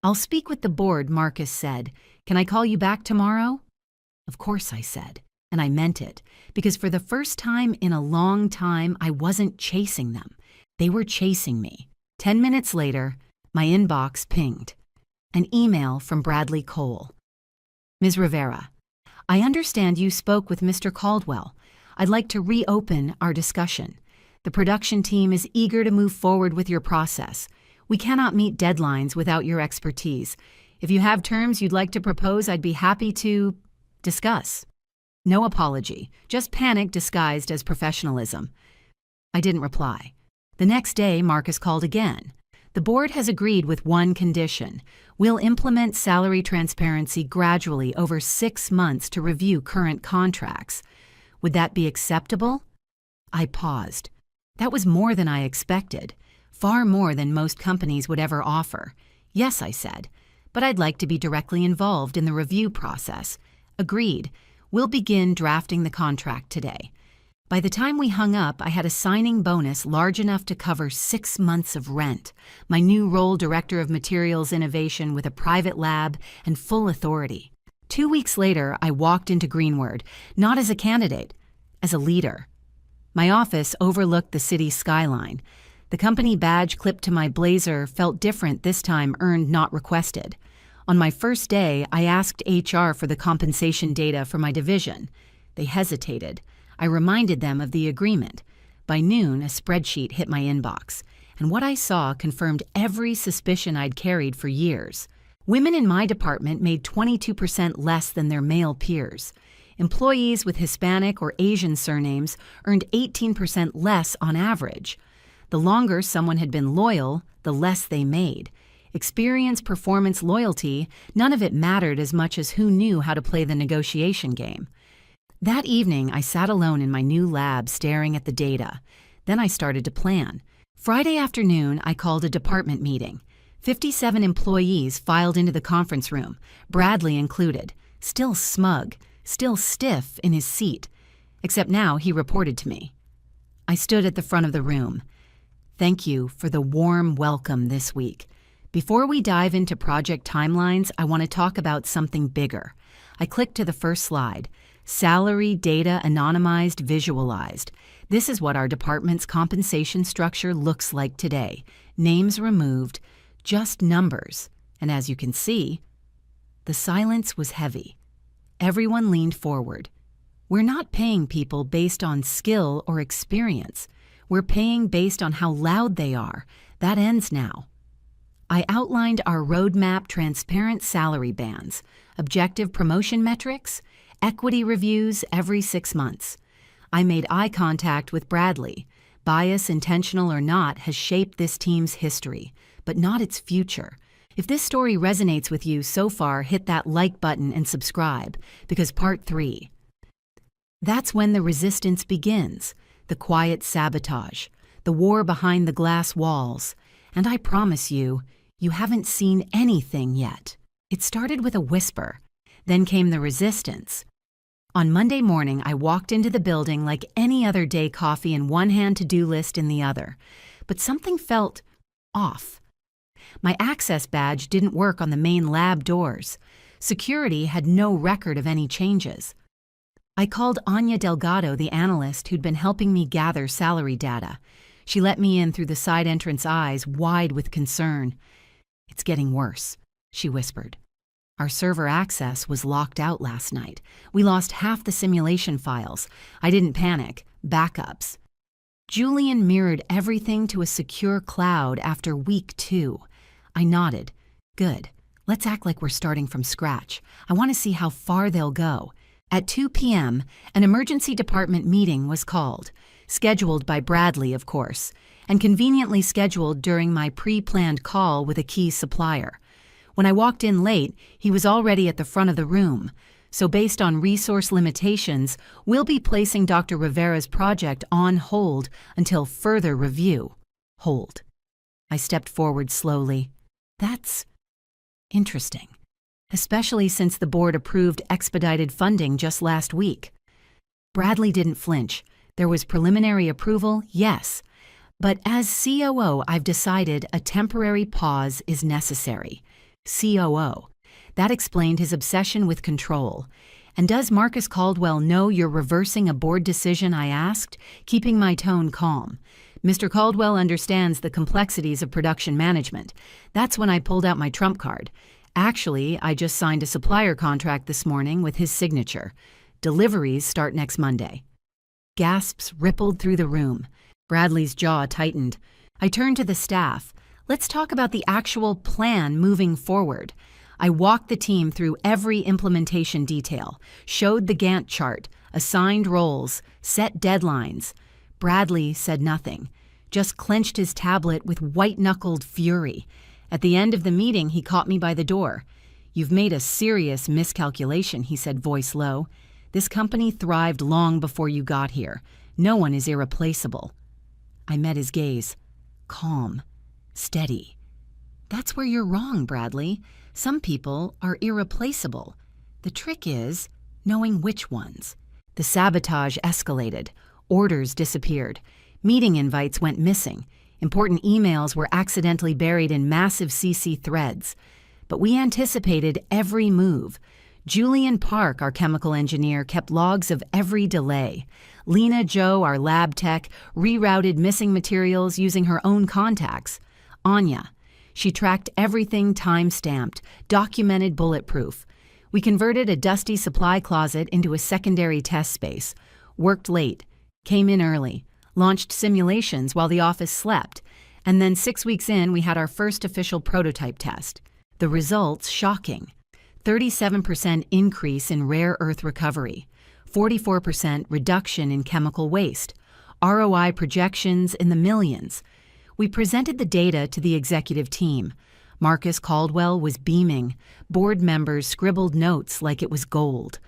Speaker 1: I'll speak with the board, Marcus said. Can I call you back tomorrow? Of course, I said, and I meant it, because for the first time in a long time, I wasn't chasing them. They were chasing me. 10 minutes later, my inbox pinged. An email from Bradley Cole. Ms. Rivera, I understand you spoke with Mr. Caldwell. I'd like to reopen our discussion. The production team is eager to move forward with your process. We cannot meet deadlines without your expertise. If you have terms you'd like to propose, I'd be happy to discuss. No apology, just panic disguised as professionalism. I didn't reply. The next day, Marcus called again. The board has agreed with one condition. We'll implement salary transparency gradually over 6 months to review current contracts. Would that be acceptable? I paused. That was more than I expected. Far more than most companies would ever offer. Yes, I said, but I'd like to be directly involved in the review process. Agreed. We'll begin drafting the contract today. By the time we hung up, I had a signing bonus large enough to cover 6 months of rent, my new role Director of Materials Innovation with a private lab and full authority. 2 weeks later, I walked into Greenword, not as a candidate, as a leader. My office overlooked the city skyline. The company badge clipped to my blazer felt different this time, earned not requested. On my first day, I asked HR for the compensation data for my division. They hesitated. I reminded them of the agreement. By noon, a spreadsheet hit my inbox, and what I saw confirmed every suspicion I'd carried for years. Women in my department made 22% less than their male peers. Employees with Hispanic or Asian surnames earned 18% less on average. The longer someone had been loyal, the less they made. Experience, performance, loyalty, none of it mattered as much as who knew how to play the negotiation game. That evening, I sat alone in my new lab staring at the data. Then I started to plan. Friday afternoon, I called a department meeting. 57 employees filed into the conference room, Bradley included, still smug, still stiff in his seat. Except now he reported to me. I stood at the front of the room. Thank you for the warm welcome this week. Before we dive into project timelines, I want to talk about something bigger. I clicked to the first slide. Salary data anonymized, visualized. This is what our department's compensation structure looks like today. Names removed, just numbers. And as you can see, the silence was heavy. Everyone leaned forward. We're not paying people based on skill or experience. We're paying based on how loud they are. That ends now. I outlined our roadmap, transparent salary bands, objective promotion metrics, equity reviews every 6 months. I made eye contact with Bradley. Bias, intentional or not, has shaped this team's history, but not its future. If this story resonates with you so far, hit that like button and subscribe, because part 3. That's when the resistance begins, the quiet sabotage, the war behind the glass walls. And I promise you, you haven't seen anything yet. It started with a whisper. Then came the resistance. On Monday morning, I walked into the building like any other day, coffee in one hand, to-do list in the other. But something felt off. My access badge didn't work on the main lab doors. Security had no record of any changes. I called Anya Delgado, the analyst who'd been helping me gather salary data. She let me in through the side entrance, eyes wide with concern. "It's getting worse," she whispered. "Our server access was locked out last night. We lost half the simulation files. I didn't panic. Backups." Julian mirrored everything to a secure cloud after week 2. I nodded. "Good. Let's act like we're starting from scratch. I want to see how far they'll go." At 2 p.m., an emergency department meeting was called, scheduled by Bradley, of course, and conveniently scheduled during my pre-planned call with a key supplier. When I walked in late, he was already at the front of the room. So based on resource limitations, we'll be placing Dr. Rivera's project on hold until further review. Hold. I stepped forward slowly. That's interesting, especially since the board approved expedited funding just last week. Bradley didn't flinch. There was preliminary approval, yes. But as COO, I've decided a temporary pause is necessary. COO. That explained his obsession with control. "And does Marcus Caldwell know you're reversing a board decision?" I asked, keeping my tone calm. "Mr. Caldwell understands the complexities of production management." That's when I pulled out my trump card. "Actually, I just signed a supplier contract this morning with his signature. Deliveries start next Monday." Gasps rippled through the room. Bradley's jaw tightened. I turned to the staff. "Let's talk about the actual plan moving forward." I walked the team through every implementation detail, showed the Gantt chart, assigned roles, set deadlines. Bradley said nothing, just clenched his tablet with white-knuckled fury. At the end of the meeting, he caught me by the door. "You've made a serious miscalculation," he said, voice low. "This company thrived long before you got here. No one is irreplaceable." I met his gaze. Calm. Steady. "That's where you're wrong, Bradley. Some people are irreplaceable. The trick is knowing which ones." The sabotage escalated. Orders disappeared. Meeting invites went missing. Important emails were accidentally buried in massive CC threads. But we anticipated every move. Julian Park, our chemical engineer, kept logs of every delay. Lena Joe, our lab tech, rerouted missing materials using her own contacts. Anya, She tracked everything time-stamped, documented bulletproof. We converted a dusty supply closet into a secondary test space, worked late, came in early, launched simulations while the office slept, and then 6 weeks in we had our first official prototype test. The results shocking. 37% increase in rare earth recovery, 44% reduction in chemical waste, ROI projections in the millions. We presented the data to the executive team. Marcus Caldwell was beaming. Board members scribbled notes like it was gold.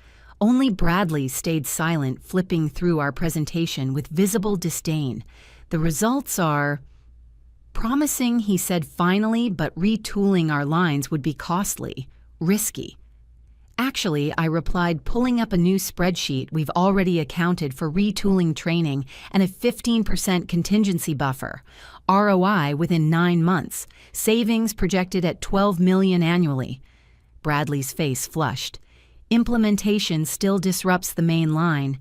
Speaker 1: Only Bradley stayed silent, flipping through our presentation with visible disdain. The results are promising, he said finally, but retooling our lines would be costly, risky. Actually, I replied, pulling up a new spreadsheet, we've already accounted for retooling training and a 15% contingency buffer. ROI within 9 months. Savings projected at $12 million annually. Bradley's face flushed. Implementation still disrupts the main line,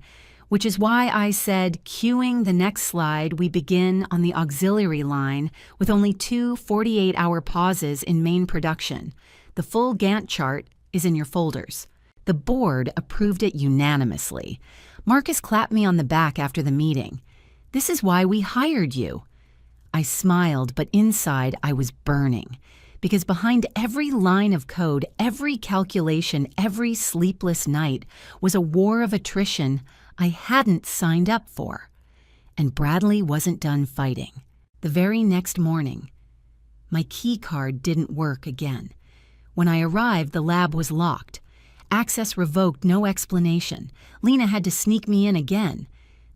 Speaker 1: which is why I said, cueing the next slide, we begin on the auxiliary line with only 2 48-hour pauses in main production. The full Gantt chart is in your folders. The board approved it unanimously. Marcus clapped me on the back after the meeting. This is why we hired you. I smiled, but inside I was burning. Because behind every line of code, every calculation, every sleepless night was a war of attrition I hadn't signed up for. And Bradley wasn't done fighting. The very next morning, my key card didn't work again. When I arrived, the lab was locked. Access revoked, no explanation. Lena had to sneak me in again.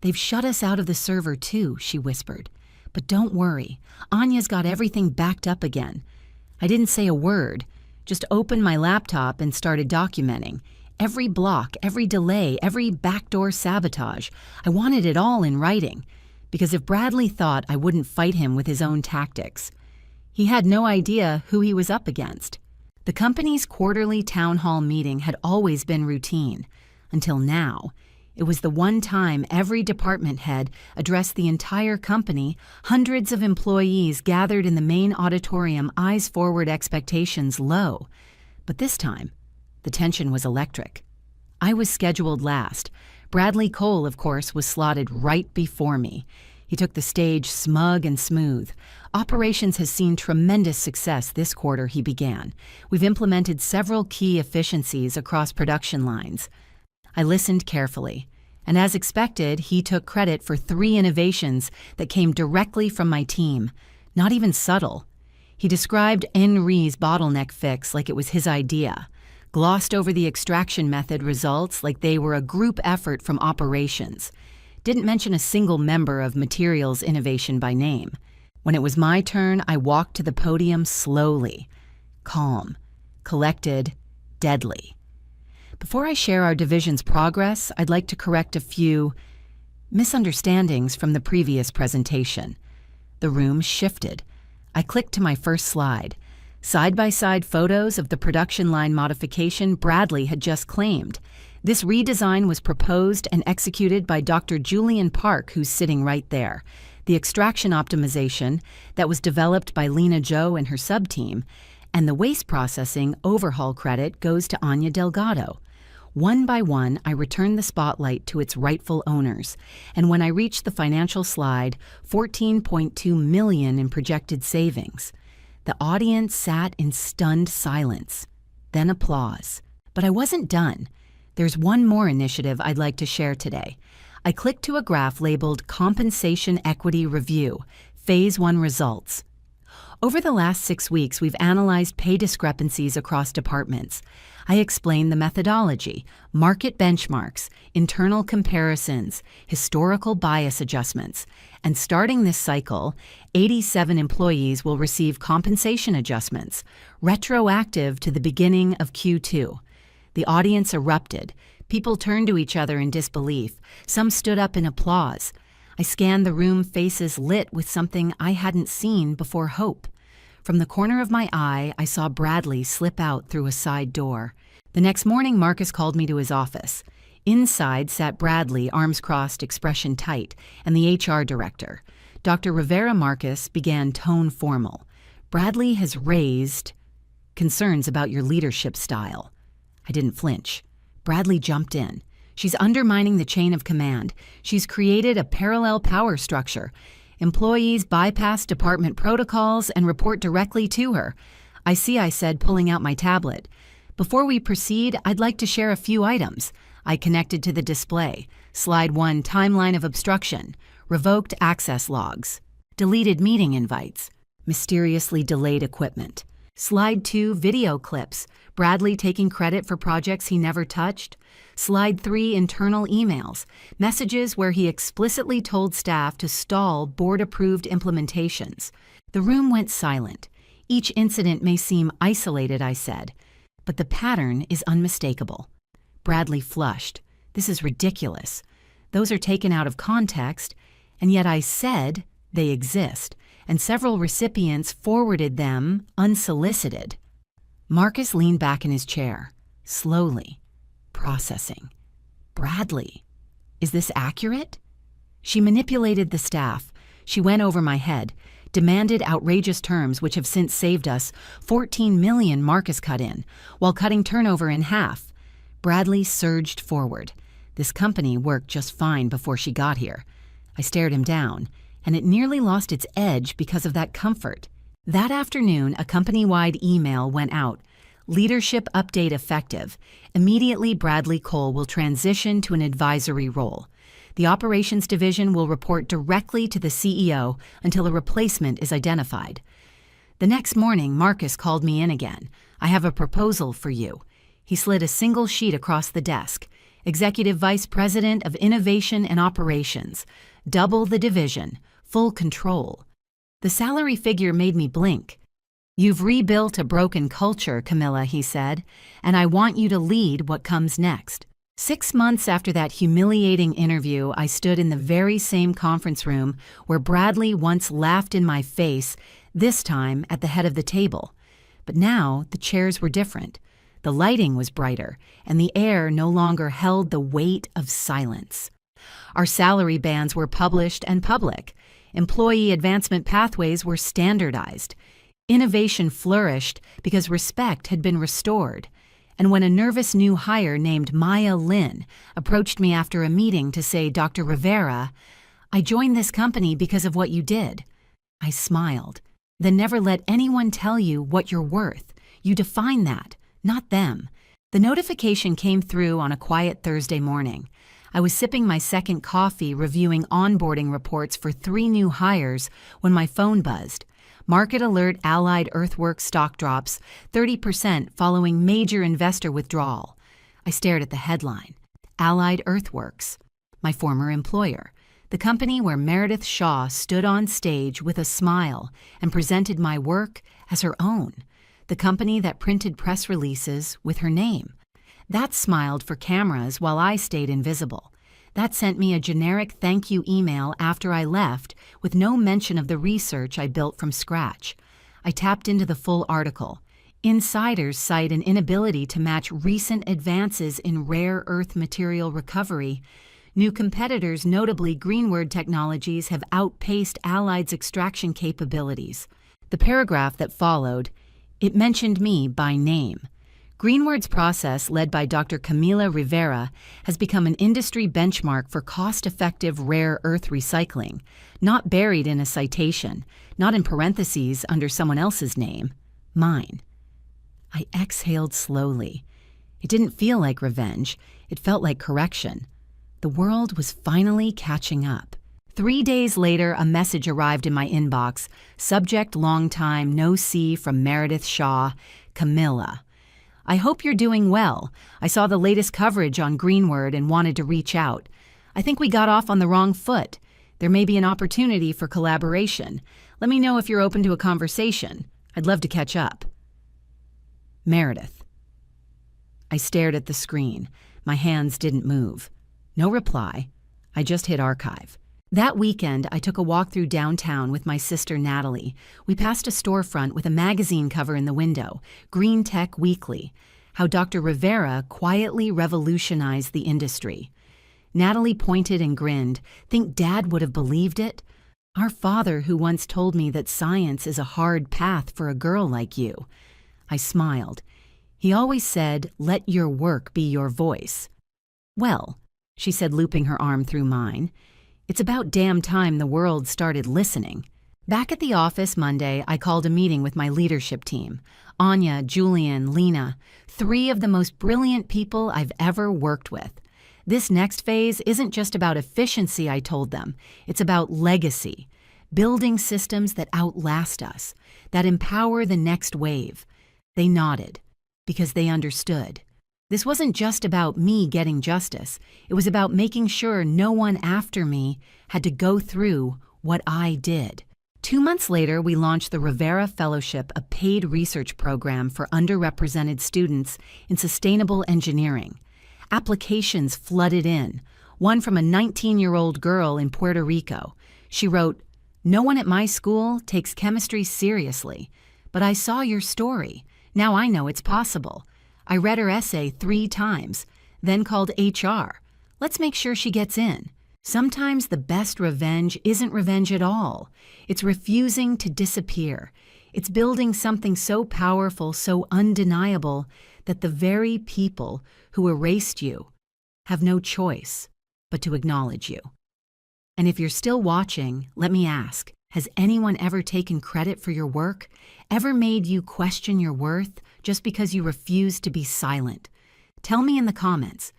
Speaker 1: They've shut us out of the server too, she whispered. But don't worry, Anya's got everything backed up again. I didn't say a word, just opened my laptop and started documenting. Every block, every delay, every backdoor sabotage. I wanted it all in writing, because if Bradley thought I wouldn't fight him with his own tactics, he had no idea who he was up against. The company's quarterly town hall meeting had always been routine. Until now, it was the one time every department head addressed the entire company, hundreds of employees gathered in the main auditorium, eyes forward, expectations low. But this time, the tension was electric. I was scheduled last. Bradley Cole, of course, was slotted right before me. He took the stage smug and smooth. Operations has seen tremendous success this quarter, he began. We've implemented several key efficiencies across production lines. I listened carefully, and as expected, he took credit for 3 innovations that came directly from my team, not even subtle. He described Henri's bottleneck fix like it was his idea, glossed over the extraction method results like they were a group effort from operations. Didn't mention a single member of materials innovation by name. When it was my turn, I walked to the podium slowly, calm, collected, deadly. Before I share our division's progress, I'd like to correct a few misunderstandings from the previous presentation. The room shifted. I clicked to my first slide. Side-by-side photos of the production line modification Bradley had just claimed. This redesign was proposed and executed by Dr. Julian Park, who's sitting right there. The extraction optimization that was developed by Lena Joe and her sub-team, and the waste processing overhaul credit goes to Anya Delgado. One by one, I returned the spotlight to its rightful owners, and when I reached the financial slide, $14.2 million in projected savings. The audience sat in stunned silence, then applause. But I wasn't done. There's one more initiative I'd like to share today. I clicked to a graph labeled Compensation Equity Review, Phase 1 Results. Over the last 6 weeks, we've analyzed pay discrepancies across departments. I explained the methodology, market benchmarks, internal comparisons, historical bias adjustments, and starting this cycle, 87 employees will receive compensation adjustments, retroactive to the beginning of Q2. The audience erupted. People turned to each other in disbelief. Some stood up in applause. I scanned the room, faces lit with something I hadn't seen before hope. From the corner of my eye, I saw Bradley slip out through a side door. The next morning, Marcus called me to his office. Inside sat Bradley, arms crossed, expression tight, and the HR director. Dr. Rivera Marcus began tone formal. Bradley has raised concerns about your leadership style. I didn't flinch. Bradley jumped in. She's undermining the chain of command. She's created a parallel power structure. Employees bypass department protocols and report directly to her. I see, I said, pulling out my tablet. Before we proceed, I'd like to share a few items. I connected to the display. Slide 1, timeline of obstruction. Revoked access logs. Deleted meeting invites. Mysteriously delayed equipment. Slide 2, video clips. Bradley taking credit for projects he never touched. Slide 3, internal emails. Messages where he explicitly told staff to stall board-approved implementations. The room went silent. Each incident may seem isolated, I said, but the pattern is unmistakable. Bradley flushed. This is ridiculous. Those are taken out of context, and yet I said they exist, and several recipients forwarded them unsolicited. Marcus leaned back in his chair, slowly, processing. Bradley, is this accurate? She manipulated the staff. She went over my head, demanded outrageous terms which have since saved us. 14 million Marcus cut in, while cutting turnover in half. Bradley surged forward. This company worked just fine before she got here. I stared him down, and it nearly lost its edge because of that comfort. That afternoon, a company-wide email went out. Leadership update effective. Immediately, Bradley Cole will transition to an advisory role. The operations division will report directly to the CEO until a replacement is identified. The next morning, Marcus called me in again. I have a proposal for you. He slid a single sheet across the desk. Executive Vice President of Innovation and Operations. Double the division. Full control. The salary figure made me blink. You've rebuilt a broken culture, Camilla, he said, and I want you to lead what comes next. 6 months after that humiliating interview, I stood in the very same conference room where Bradley once laughed in my face, this time at the head of the table. But now the chairs were different. The lighting was brighter, and the air no longer held the weight of silence. Our salary bands were published and public. Employee advancement pathways were standardized. Innovation flourished because respect had been restored. And when a nervous new hire named Maya Lin approached me after a meeting to say, Dr. Rivera, I joined this company because of what you did. I smiled. Then never let anyone tell you what you're worth. You define that, not them. The notification came through on a quiet Thursday morning. I was sipping my second coffee reviewing onboarding reports for 3 new hires when my phone buzzed. Market alert: Allied Earthworks stock drops 30% following major investor withdrawal. I stared at the headline. Allied Earthworks, my former employer, the company where Meredith Shaw stood on stage with a smile and presented my work as her own, the company that printed press releases with her name. That smiled for cameras while I stayed invisible. That sent me a generic thank you email after I left with no mention of the research I built from scratch. I tapped into the full article. Insiders cite an inability to match recent advances in rare earth material recovery. New competitors, notably Greenwood Technologies, have outpaced Allied's extraction capabilities. The paragraph that followed, it mentioned me by name. Greenwood's process, led by Dr. Camila Rivera, has become an industry benchmark for cost-effective rare earth recycling, not buried in a citation, not in parentheses under someone else's name, mine. I exhaled slowly. It didn't feel like revenge. It felt like correction. The world was finally catching up. 3 days later, a message arrived in my inbox. Subject: long time no see from Meredith Shaw, Camilla. I hope you're doing well. I saw the latest coverage on Greenwood and wanted to reach out. I think we got off on the wrong foot. There may be an opportunity for collaboration. Let me know if you're open to a conversation. I'd love to catch up. Meredith. I stared at the screen. My hands didn't move. No reply. I just hit archive. That weekend, I took a walk through downtown with my sister Natalie. We passed a storefront with a magazine cover in the window, Green Tech Weekly, how Dr. Rivera quietly revolutionized the industry. Natalie pointed and grinned. Think Dad would have believed it? Our father who once told me that science is a hard path for a girl like you. I smiled. He always said, let your work be your voice. Well, she said, looping her arm through mine, it's about damn time the world started listening. Back at the office Monday, I called a meeting with my leadership team. Anya, Julian, Lena, 3 of the most brilliant people I've ever worked with. This next phase isn't just about efficiency, I told them. It's about legacy, building systems that outlast us, that empower the next wave. They nodded, because they understood. This wasn't just about me getting justice. It was about making sure no one after me had to go through what I did. 2 months later, we launched the Rivera Fellowship, a paid research program for underrepresented students in sustainable engineering. Applications flooded in, one from a 19-year-old girl in Puerto Rico. She wrote, "No one at my school takes chemistry seriously, but I saw your story. Now I know it's possible. I read her essay 3 times, then called HR. Let's make sure she gets in." Sometimes the best revenge isn't revenge at all. It's refusing to disappear. It's building something so powerful, so undeniable, that the very people who erased you have no choice but to acknowledge you. And if you're still watching, let me ask, has anyone ever taken credit for your work? Ever made you question your worth just because you refused to be silent? Tell me in the comments.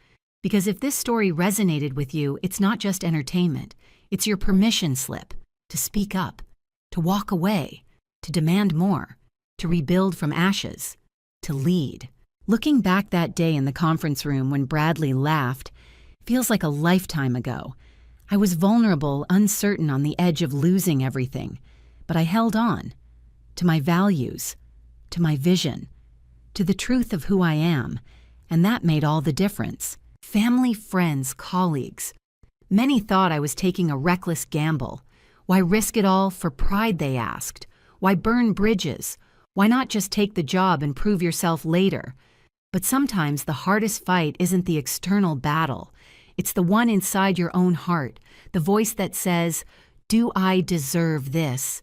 Speaker 1: Because if this story resonated with you, it's not just entertainment. It's your permission slip to speak up, to walk away, to demand more, to rebuild from ashes, to lead. Looking back that day in the conference room when Bradley laughed feels like a lifetime ago. I was vulnerable, uncertain, on the edge of losing everything, but I held on to my values, to my vision, to the truth of who I am, and that made all the difference. Family, friends, colleagues. Many thought I was taking a reckless gamble. Why risk it all for pride, they asked. Why burn bridges? Why not just take the job and prove yourself later? But sometimes the hardest fight isn't the external battle. It's the one inside your own heart, the voice that says, do I deserve this?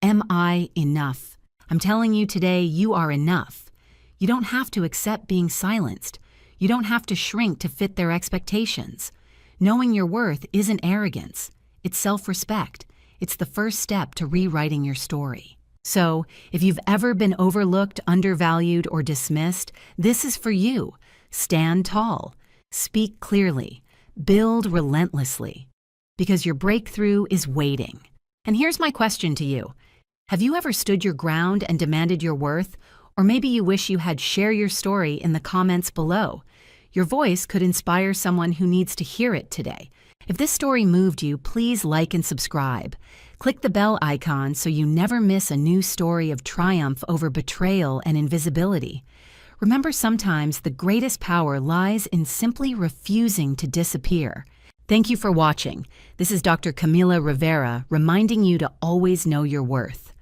Speaker 1: Am I enough? I'm telling you today, you are enough. You don't have to accept being silenced. You don't have to shrink to fit their expectations. Knowing your worth isn't arrogance. It's self-respect. It's the first step to rewriting your story. So, if you've ever been overlooked, undervalued, or dismissed, this is for you. Stand tall. Speak clearly. Build relentlessly. Because your breakthrough is waiting. And here's my question to you. Have you ever stood your ground and demanded your worth? Or maybe you wish you had share your story in the comments below. Your voice could inspire someone who needs to hear it today. If this story moved you, please like and subscribe. Click the bell icon so you never miss a new story of triumph over betrayal and invisibility. Remember, sometimes the greatest power lies in simply refusing to disappear. Thank you for watching. This is Dr. Camila Rivera reminding you to always know your worth.